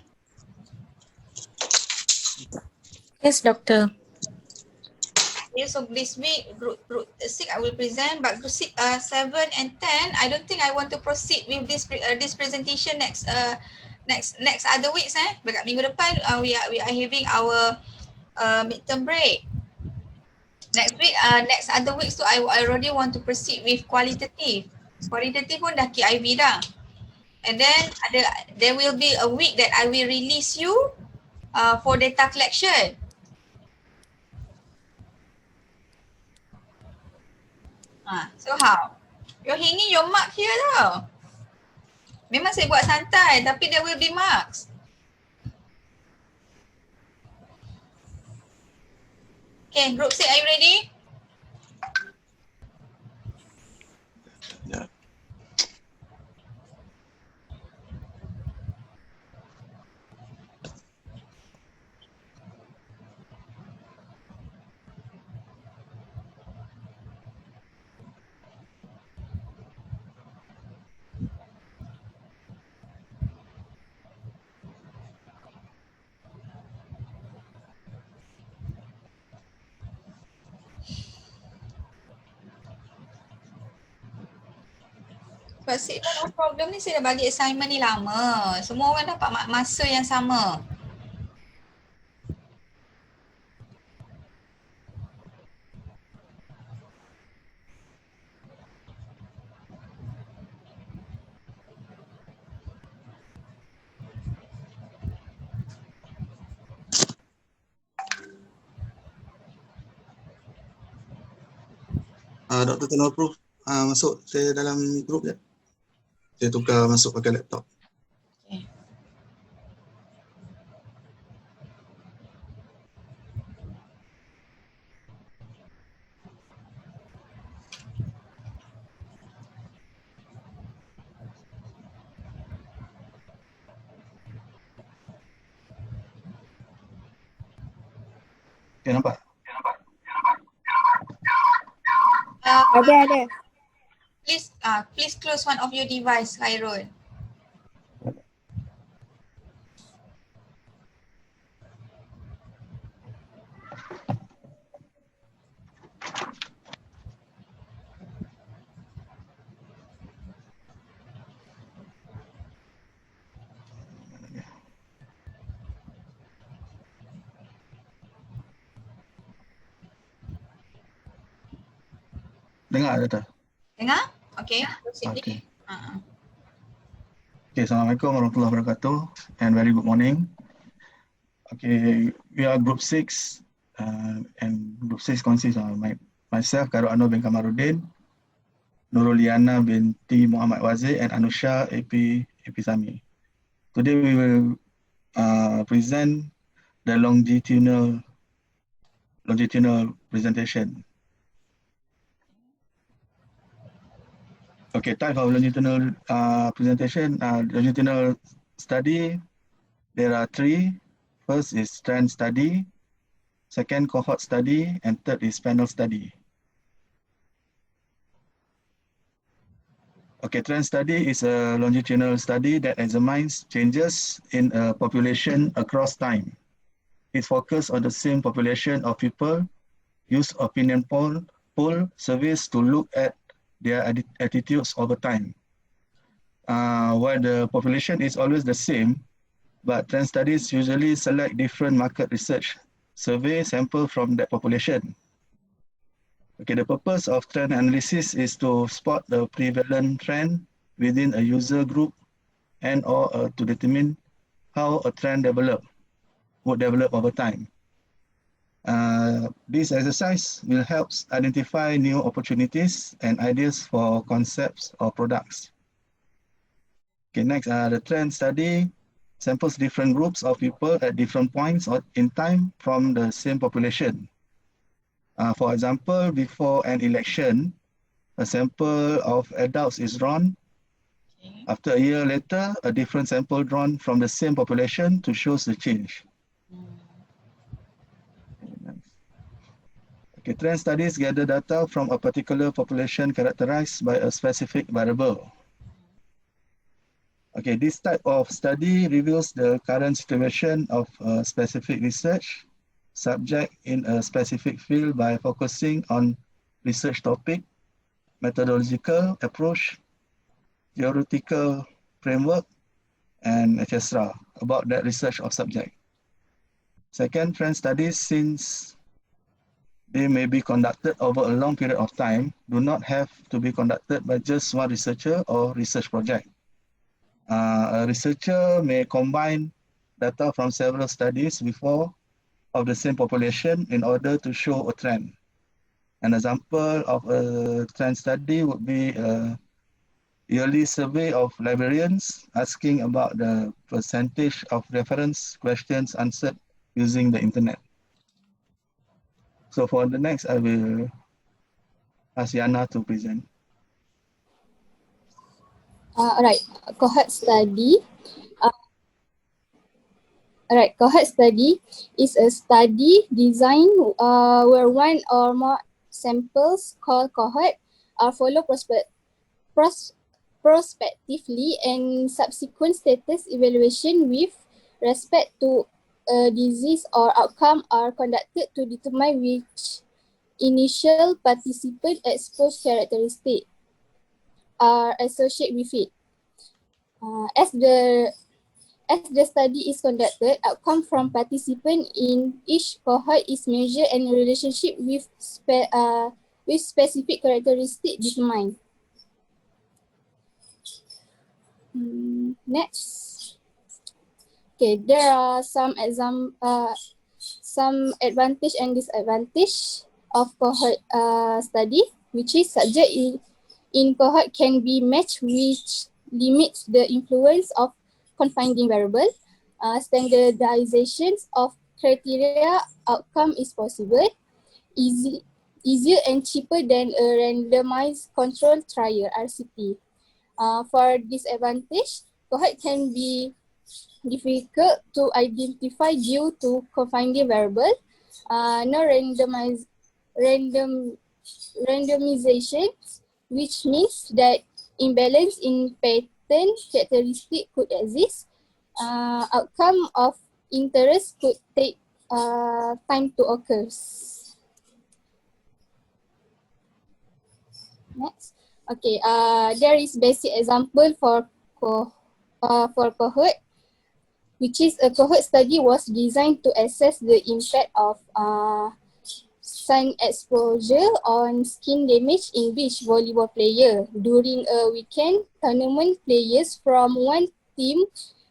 Yes, Doctor. Okay, so this week group 6 I will present, but group 7 and 10 I don't think I want to proceed with this presentation next other weeks. Dekat minggu depan we are having our midterm break. Next week next other weeks, so I already want to proceed with qualitative. Qualitative pun dah KIV dah. And then there will be a week that I will release you for data collection. So how? You're hanging your mark here tau. Memang saya buat santai, tapi there will be marks. Okay, group 6, are you ready? Pasal no problem ni saya dah bagi assignment ni lama. Semua orang dapat masa yang sama. Doktor tolong approve masuk saya dalam grup je. Saya tukar masuk pakai laptop. Okay. Okay, nampak? Ada. Please close one of your device, Khairul. Dengar tak? Dengar? Okay, proceed. Okay. Uh-uh. Okay, Assalamualaikum warahmatullahi wabarakatuh and very good morning. Okay, we are group 6 and group 6 consists of myself, Khairul Anwar bin Kamaruddin, Nurul Liana binti Muhammad Wazir and Anusha AP Sami. Today we will present the longitudinal presentation. Okay, type of longitudinal presentation, longitudinal study, there are 3. First is trend study, second cohort study, and third is panel study. Okay, trend study is a longitudinal study that examines changes in a population across time. It focuses on the same population of people, use opinion poll surveys to look at their attitudes over time. While the population is always the same, but trend studies usually select different market research survey sample from that population. Okay, the purpose of trend analysis is to spot the prevalent trend within a user group and or to determine how a trend would develop over time. This exercise will help identify new opportunities and ideas for concepts or products. Okay, next, the trend study samples different groups of people at different points in time from the same population. For example, before an election, a sample of adults is drawn. After a year later, a different sample drawn from the same population to show the change. Okay, trend studies gather data from a particular population characterized by a specific variable. Okay, this type of study reveals the current situation of a specific research subject in a specific field by focusing on research topic, methodological approach, theoretical framework, and etc. about that research of subject. Second, trend studies, since they may be conducted over a long period of time, do not have to be conducted by just one researcher or research project. A researcher may combine data from several studies before of the same population in order to show a trend. An example of a trend study would be a yearly survey of librarians asking about the percentage of reference questions answered using the internet. So for the next, I will ask Yana to present. Alright, cohort study. Cohort study is a study design where one or more samples called cohort are followed prospectively, and subsequent status evaluation with respect to a disease or outcome are conducted to determine which initial participant exposed characteristics are associated with it. As the study is conducted, outcome from participant in each cohort is measured and relationship with specific characteristics determined. Next. Okay, there are some advantage and disadvantage of cohort study, which is subject in cohort can be matched, which limits the influence of confining variable. Standardization of criteria outcome is possible, easier and cheaper than a randomized control trial (RCT). For disadvantage, cohort can be difficult to identify due to confining variable. no randomization, which means that imbalance in pattern characteristic could exist. Outcome of interest could take time to occur. Next. Okay, there is basic example for cohort, which is a cohort study was designed to assess the impact of sun exposure on skin damage in beach volleyball player. During a weekend tournament, players from one team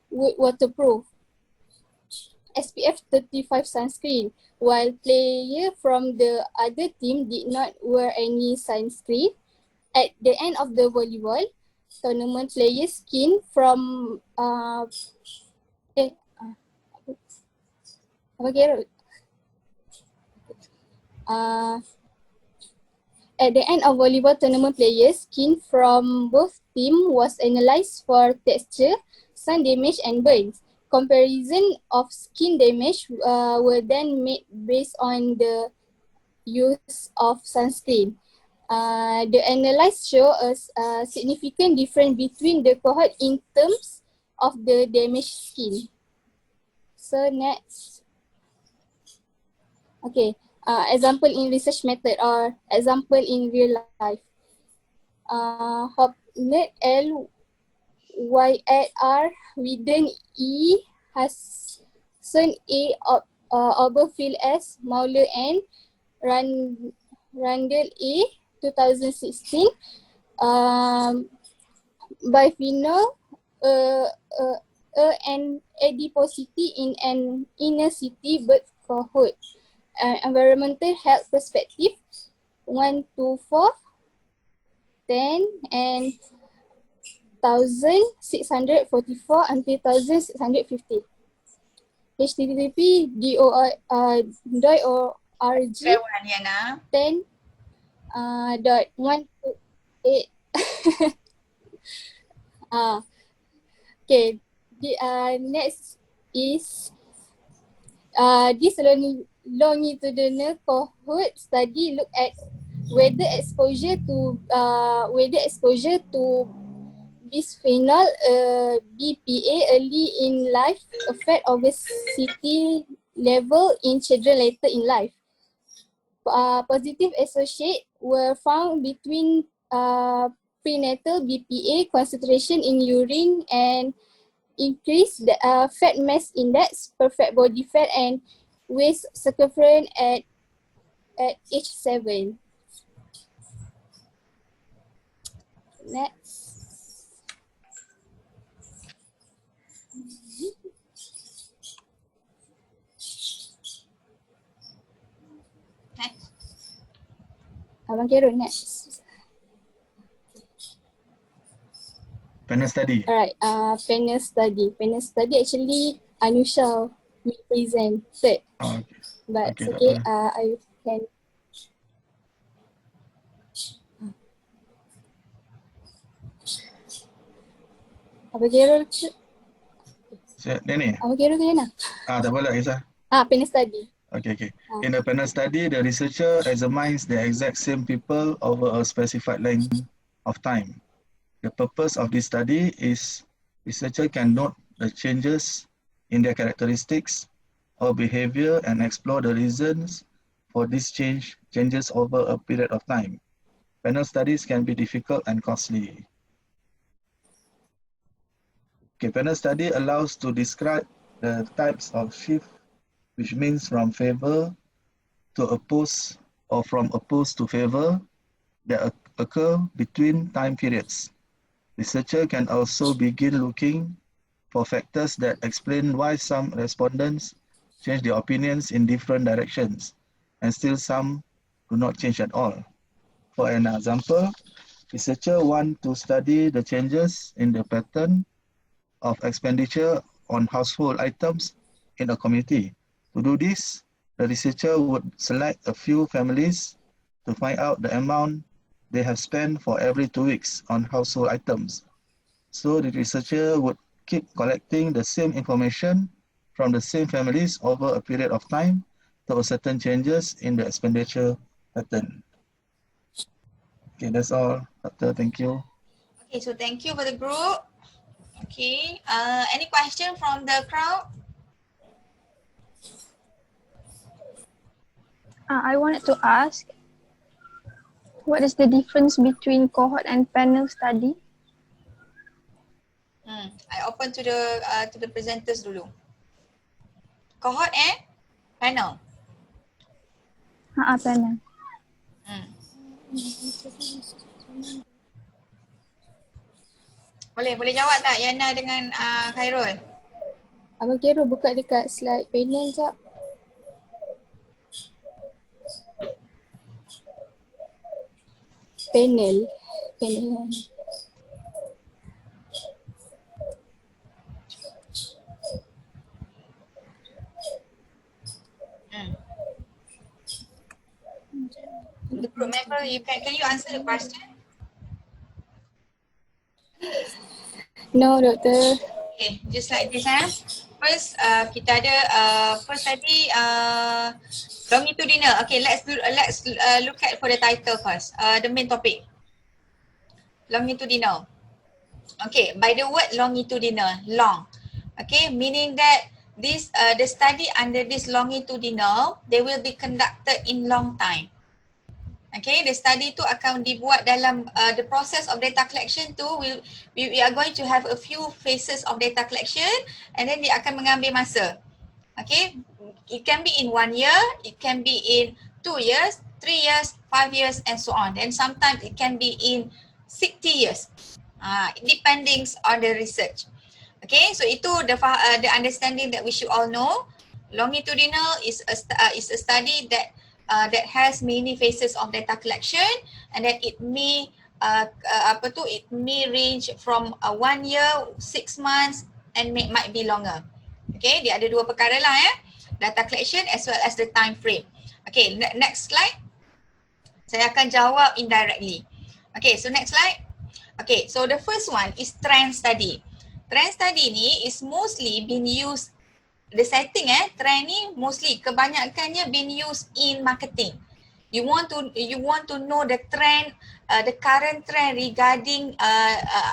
would waterproof SPF 35 sunscreen, while player from the other team did not wear any sunscreen. At the end of the volleyball tournament, players' skin from at the end of volleyball tournament, players' skin from both teams was analysed for texture, sun damage and burns. Comparison of skin damage were then made based on the use of sunscreen. The analysis show a significant difference between the cohort in terms of the damaged skin. So next. Okay, example in research method or example in real life. Hopnet L, Y at R, Widen E, Hassan A, Oberfield S, Mauler N, Randall A, 2016. Biphenyl and adiposity in an inner city bird cohort. Environmental health perspective 1 to 4, 10 and 1644 until 1650. HTTP .org 10 .128. Okay. Next is this longitudinal cohort study look at whether exposure to bisphenol BPA early in life affect obesity level in children later in life. Positive associates were found between prenatal BPA concentration in urine and increased fat mass index, perfect body fat and waist circumference at age 7. Next. Abang Khairul, next. Panel study. Alright, panel study. Panel study actually Anusha will present third. Okay. But Okay, okay, tak apa. I can. Abang Khairul, Ni. Abang Khairul ke mana? Tak boleh kisah. Panel study. Okay. In a panel study, the researcher examines the exact same people over a specified length of time. The purpose of this study is researcher can note the changes in their characteristics or behavior and explore the reasons for these changes over a period of time. Panel studies can be difficult and costly. Okay, panel study allows to describe the types of shift, which means from favor to oppose or from oppose to favor that occur between time periods. Researcher can also begin looking for factors that explain why some respondents change their opinions in different directions and still some do not change at all. For an example, researcher want to study the changes in the pattern of expenditure on household items in a community. To do this, the researcher would select a few families to find out the amount they have spent for every 2 weeks on household items. So the researcher would keep collecting the same information from the same families over a period of time atau certain changes in the expenditure pattern. Okay, that's all, Doctor. Thank you. Okay, so thank you for the group. Okay, any question from the crowd? I wanted to ask, what is the difference between cohort and panel study? I open to the presenters dulu. Cohort and panel. Panel. Boleh jawab tak Yana dengan Khairul? Abang Khairul buka dekat slide panel jap. Panel. The group member, can you answer the question? No, Doktor. Okay, just like this First, kita ada first tadi longitudinal. Okay, let's look at for the title first. The main topic. Longitudinal. Okay, by the word longitudinal, long. Okay, meaning that this the study under this longitudinal, they will be conducted in long time. Okay, the study tu akan dibuat dalam the process of data collection tu, we are going to have a few phases of data collection and then dia akan mengambil masa. Okay, it can be in 1 year, it can be in 2 years, 3 years, 5 years and so on. Then sometimes it can be in 60 years. Depending on the research. Okay, so itu the understanding that we should all know. Longitudinal is a study that has many phases of data collection and that it may it may range from 1 year, 6 months and might be longer. Okay, dia ada dua perkara lah data collection as well as the time frame. Okay, next slide. Saya akan jawab indirectly. Okay, so next slide. Okay, so the first one is trend study. Trend study ni is mostly been used, the setting trend ni mostly kebanyakannya been used in marketing. You want to know the trend, the current trend regarding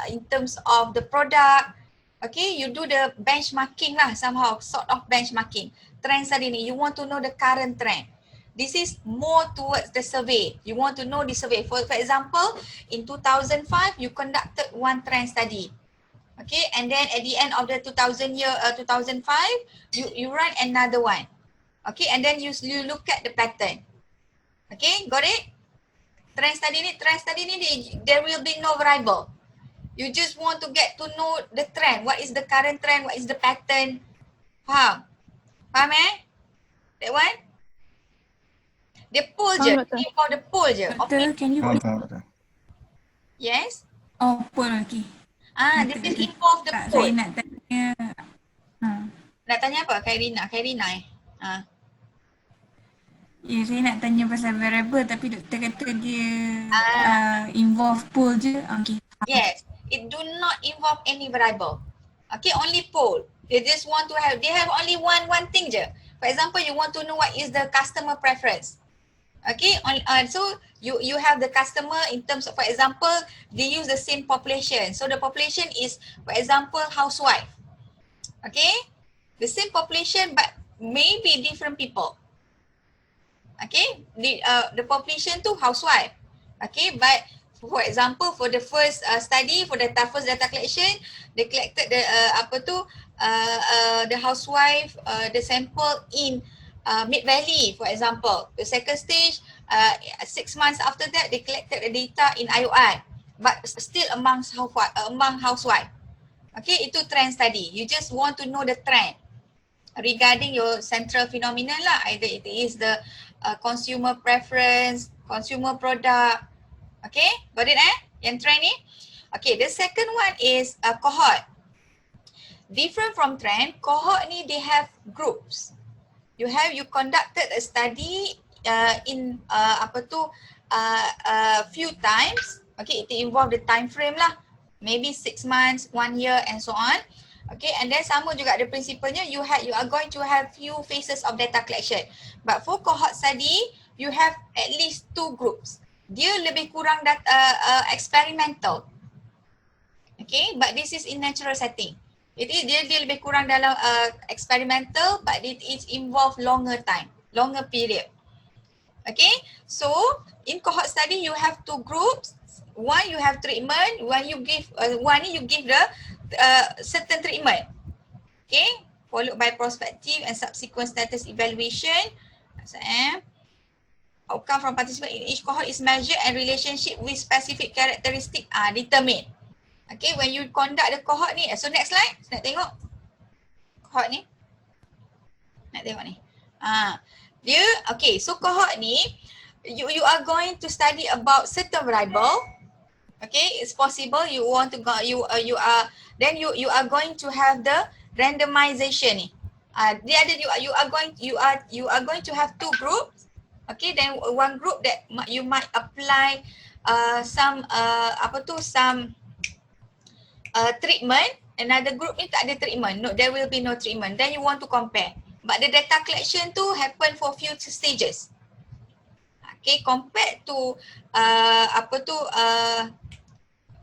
in terms of the product. Okay, you do the benchmarking lah somehow, sort of benchmarking. Trend study ni, you want to know the current trend. This is more towards the survey. You want to know the survey. For example, in 2005, you conducted one trend study. Okay, and then at the end of the 2005, you run another one. Okay, and then you look at the pattern. Okay, got it? Trend study ni, there will be no variable. You just want to get to know the trend. What is the current trend? What is the pattern? Faham? Faham That one? Dia poll je. For the poll je. Doctor, can you Yes? Oh, poll okay. Dia will involve the poll. Saya nak tanya. Nak tanya apa? Khairina Ya, saya nak tanya pasal variable tapi doktor kata dia involve poll je. Okay. Yes. It do not involve any variable. Okay, only poll. They just want to have, they have only one thing je. For example, you want to know what is the customer preference. Okay, so you have the customer in terms of, for example, they use the same population. So the population is, for example, housewife. Okay, the same population but maybe different people. Okay, the population to housewife. Okay, but for example, for the first study, for the first data collection, they collected the the housewife, the sample in Mid Valley, for example. The second stage, 6 months after that, they collected the data in IOI, but still among housewife. Okay, itu trend study. You just want to know the trend regarding your central phenomenon lah. Either it is the consumer preference, consumer product. Okay, got it Yang trend ni? Okay, the second one is cohort. Different from trend, cohort ni they have groups. You conducted a study in few times. Okay, it involve the time frame lah. Maybe 6 months, 1 year and so on. Okay, and then sama juga ada prinsipalnya, you are going to have few phases of data collection. But for cohort study, you have at least 2 groups. Dia lebih kurang experimental. Okay, but this is in natural setting. Jadi dia lebih kurang dalam experimental, but it is involve longer time, longer period. Okay, so in cohort study you have 2 groups. One you have treatment, one you give the certain treatment. Okay, followed by prospective and subsequent status evaluation. Outcome from participant in each cohort is measured and relationship with specific characteristic determined. Okay, when you conduct the cohort ni, so next slide, nak tengok cohort ni. Nak tengok ni. Dia, okay, so cohort ni, you are going to study about certain variable. Okay, it's possible you want to go, you are going to have the randomization ni. Dia ada you are going to have 2 groups. Okay, then one group that you might apply some treatment, another group ni tak ada treatment. No, there will be no treatment. Then you want to compare. But the data collection tu happen for few stages. Okay, compared to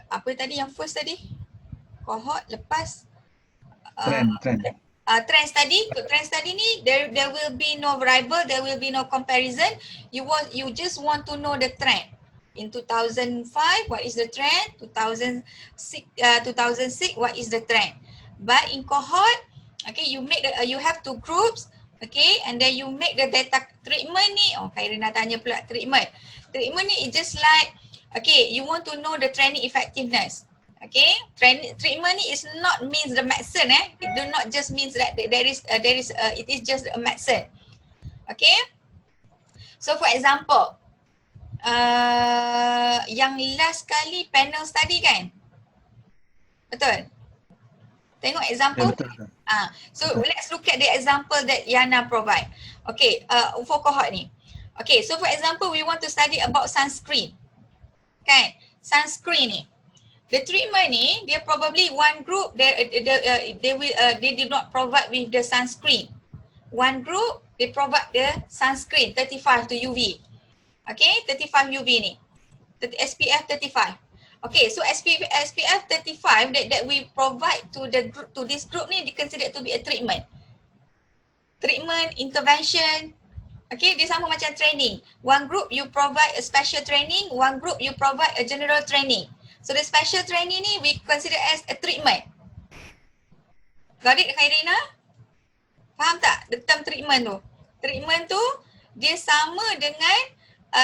apa tadi yang first tadi? Cohort lepas trend study. Trend study ni there will be no variable, there will be no comparison. You just want to know the trend. In 2005, what is the trend? 2006, what is the trend? But in cohort, okay, you have 2 groups, okay, and then you make the data treatment ni. Oh, Khairina tanya pula treatment. Treatment ni is just like, okay, you want to know the training effectiveness. Okay, treatment ni is not means the medicine. It do not just means that it is just a medicine. Okay, so for example, yang last kali panel study kan? Betul? Tengok example. So let's look at the example that Yana provide. Okay, for cohort ni. Okay, so for example, we want to study about sunscreen. Kan? Sunscreen ni. The treatment ni, dia probably one group they did not provide with the sunscreen. One group they provide the sunscreen 35 to UV. Okay, 35 UV ni. SPF 35. Okay, so SPF 35 that we provide to this group ni considered to be a treatment. Treatment, intervention. Okay, dia sama macam training. One group you provide a special training, one group you provide a general training. So the special training ni we consider as a treatment. Got it, Khairina? Faham tak the term treatment tu? Treatment tu dia sama dengan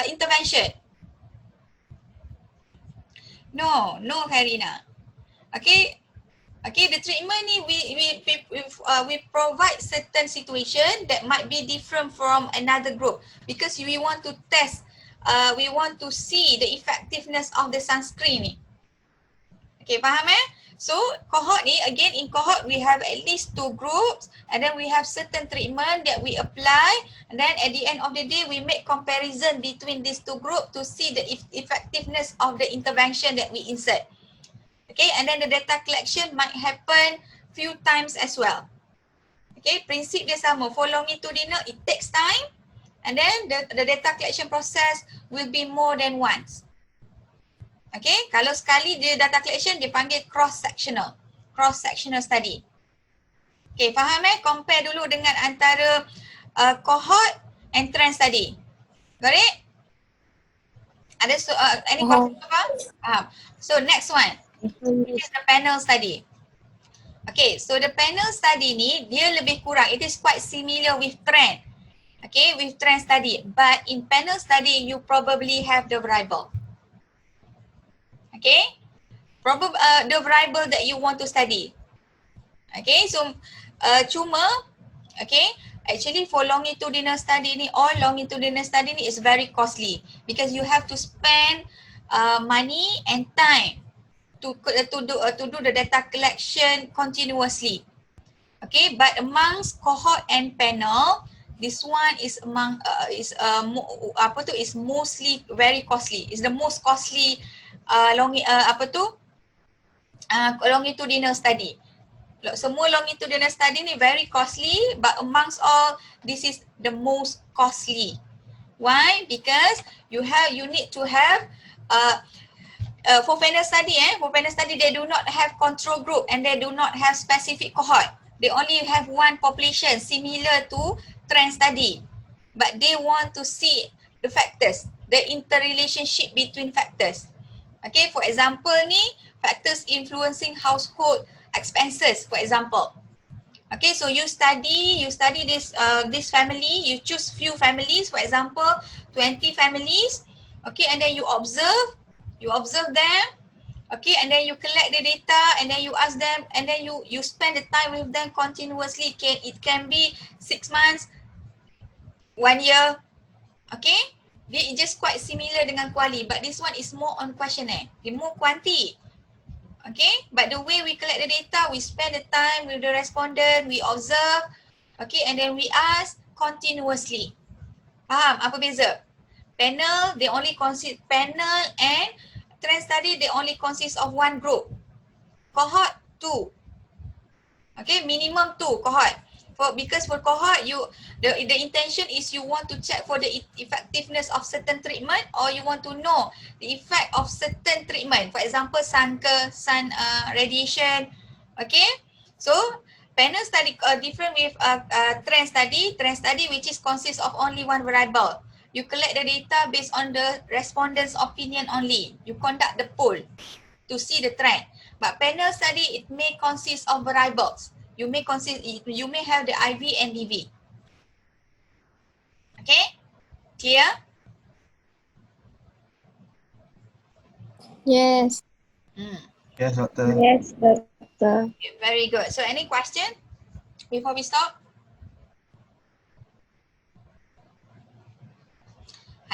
intervention. No, Khairina. Okay, the treatment ni we provide certain situation that might be different from another group because we want to test, we want to see the effectiveness of the sunscreen ni. Okay, faham So cohort ni, again in cohort we have at least 2 groups and then we have certain treatment that we apply and then at the end of the day we make comparison between these 2 groups to see the effectiveness of the intervention that we insert. Okay, and then the data collection might happen few times as well. Okay, prinsip dia sama, for longitudinal it takes time and then the data collection process will be more than once. Okay, kalau sekali dia data collection dia panggil cross-sectional study. Okay, faham compare dulu dengan antara cohort and trend study. Got it? Ada any question apa? So next one is the panel study. Okay, so the panel study ni dia lebih kurang, it is quite similar with trend. Okay, with trend study, but in panel study you probably have the variable. Okay, the variable that you want to study. Okay, so cuma, okay, actually for longitudinal study ni, all longitudinal study ni is very costly because you have to spend money and time to do the data collection continuously. Okay, but amongst cohort and panel, this one is is mostly very costly. It's the most costly longitudinal study. Semua longitudinal study ni very costly, but amongst all, this is the most costly. Why? Because you need to have for panel study, they do not have control group and they do not have specific cohort. They only have one population similar to trend study, but they want to see the factors, the interrelationship between factors. Okay, for example ni, factors influencing household expenses, for example. Okay, so you study this family, you choose few families, for example, 20 families. Okay, and then you observe them. Okay, and then you collect the data and then you ask them and then you spend the time with them continuously. It can be 6 months, 1 year. Okay, dia just quite similar dengan quali, but this one is more on questionnaire. Dia more quanti. Okay, but the way we collect the data, we spend the time with the respondent, we observe, okay, and then we ask continuously. Faham apa beza? Panel, they only consist, panel and trend study, they only consist of one group. Cohort, 2. Okay, minimum 2 cohort. Because for cohort, the intention is you want to check for the effectiveness of certain treatment, or you want to know the effect of certain treatment. For example, sun radiation. Okay, so panel study different with trend study which is consists of only one variable. You collect the data based on the respondents' opinion only. You conduct the poll to see the trend. But panel study, it may consist of variables. You may have the IV and DV. Okay? Clear? Yes. Yes, Doctor. Yes, Doctor. Very good. So any question before we stop?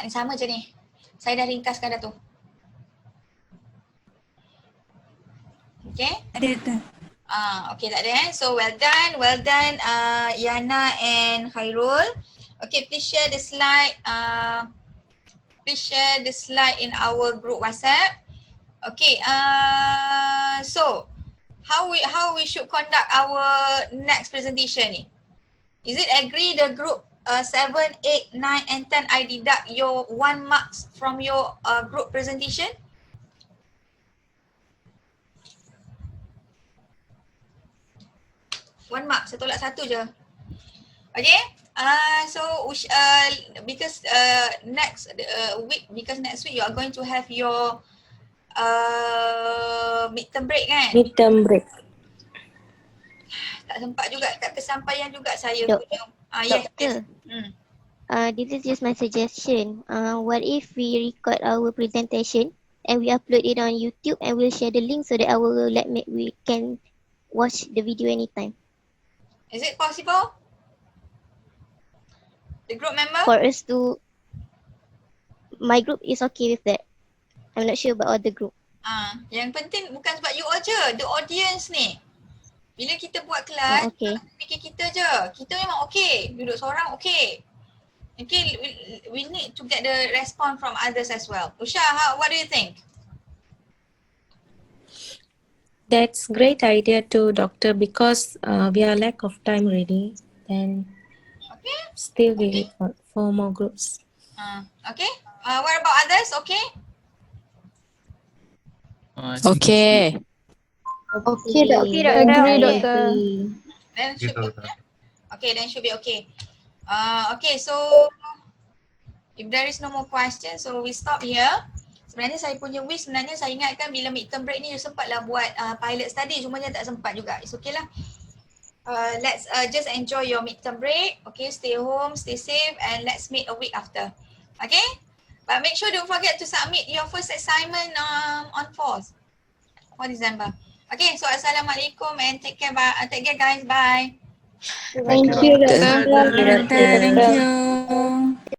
Ni sama je ni. Saya dah ringkaskan dah tu. Okay? Ada Doktor. Okay, tak ada So well done Yana and Khairul. Okay, please share the slide. In our group WhatsApp. Okay, so how we should conduct our next presentation ni? Is it agree the group 7, 8, 9 and 10 I deduct your 1 marks from your group presentation? One mark, saya tolak 1 je. Okay, so because next week you are going to have your midterm break kan? Midterm break. Tak sempat juga, tak kesampaian juga saya punya. Doctor. This is just my suggestion. What if we record our presentation and we upload it on YouTube and we'll share the link so that we can watch the video anytime. Is it possible? The group member? For us to, my group is okay with that. I'm not sure about other group. Yang penting bukan sebab you all je, the audience ni. Bila kita buat kelas, fikir kita je. Kita memang okay, duduk seorang okay. Okay, we need to get the response from others as well. Usha, what do you think? That's great idea too, Doctor, because we are lack of time already. Then still we need for more groups. Okay. What about others? Okay. Okay. Okay, Doctor. Agree, Doctor. Then should be okay. Then should be okay. Okay. So if there is no more questions, so we stop here. Sebenarnya saya punya wish, sebenarnya saya ingatkan bila midterm break ni you sempatlah buat pilot study, cuma je tak sempat juga. It's okay lah. Let's just enjoy your midterm break. Okay, stay home, stay safe and let's meet a week after. Okay? But make sure don't forget to submit your first assignment on 4 December. Okay, so Assalamualaikum and take care guys. Bye. Thank you, Doctor. Thank you.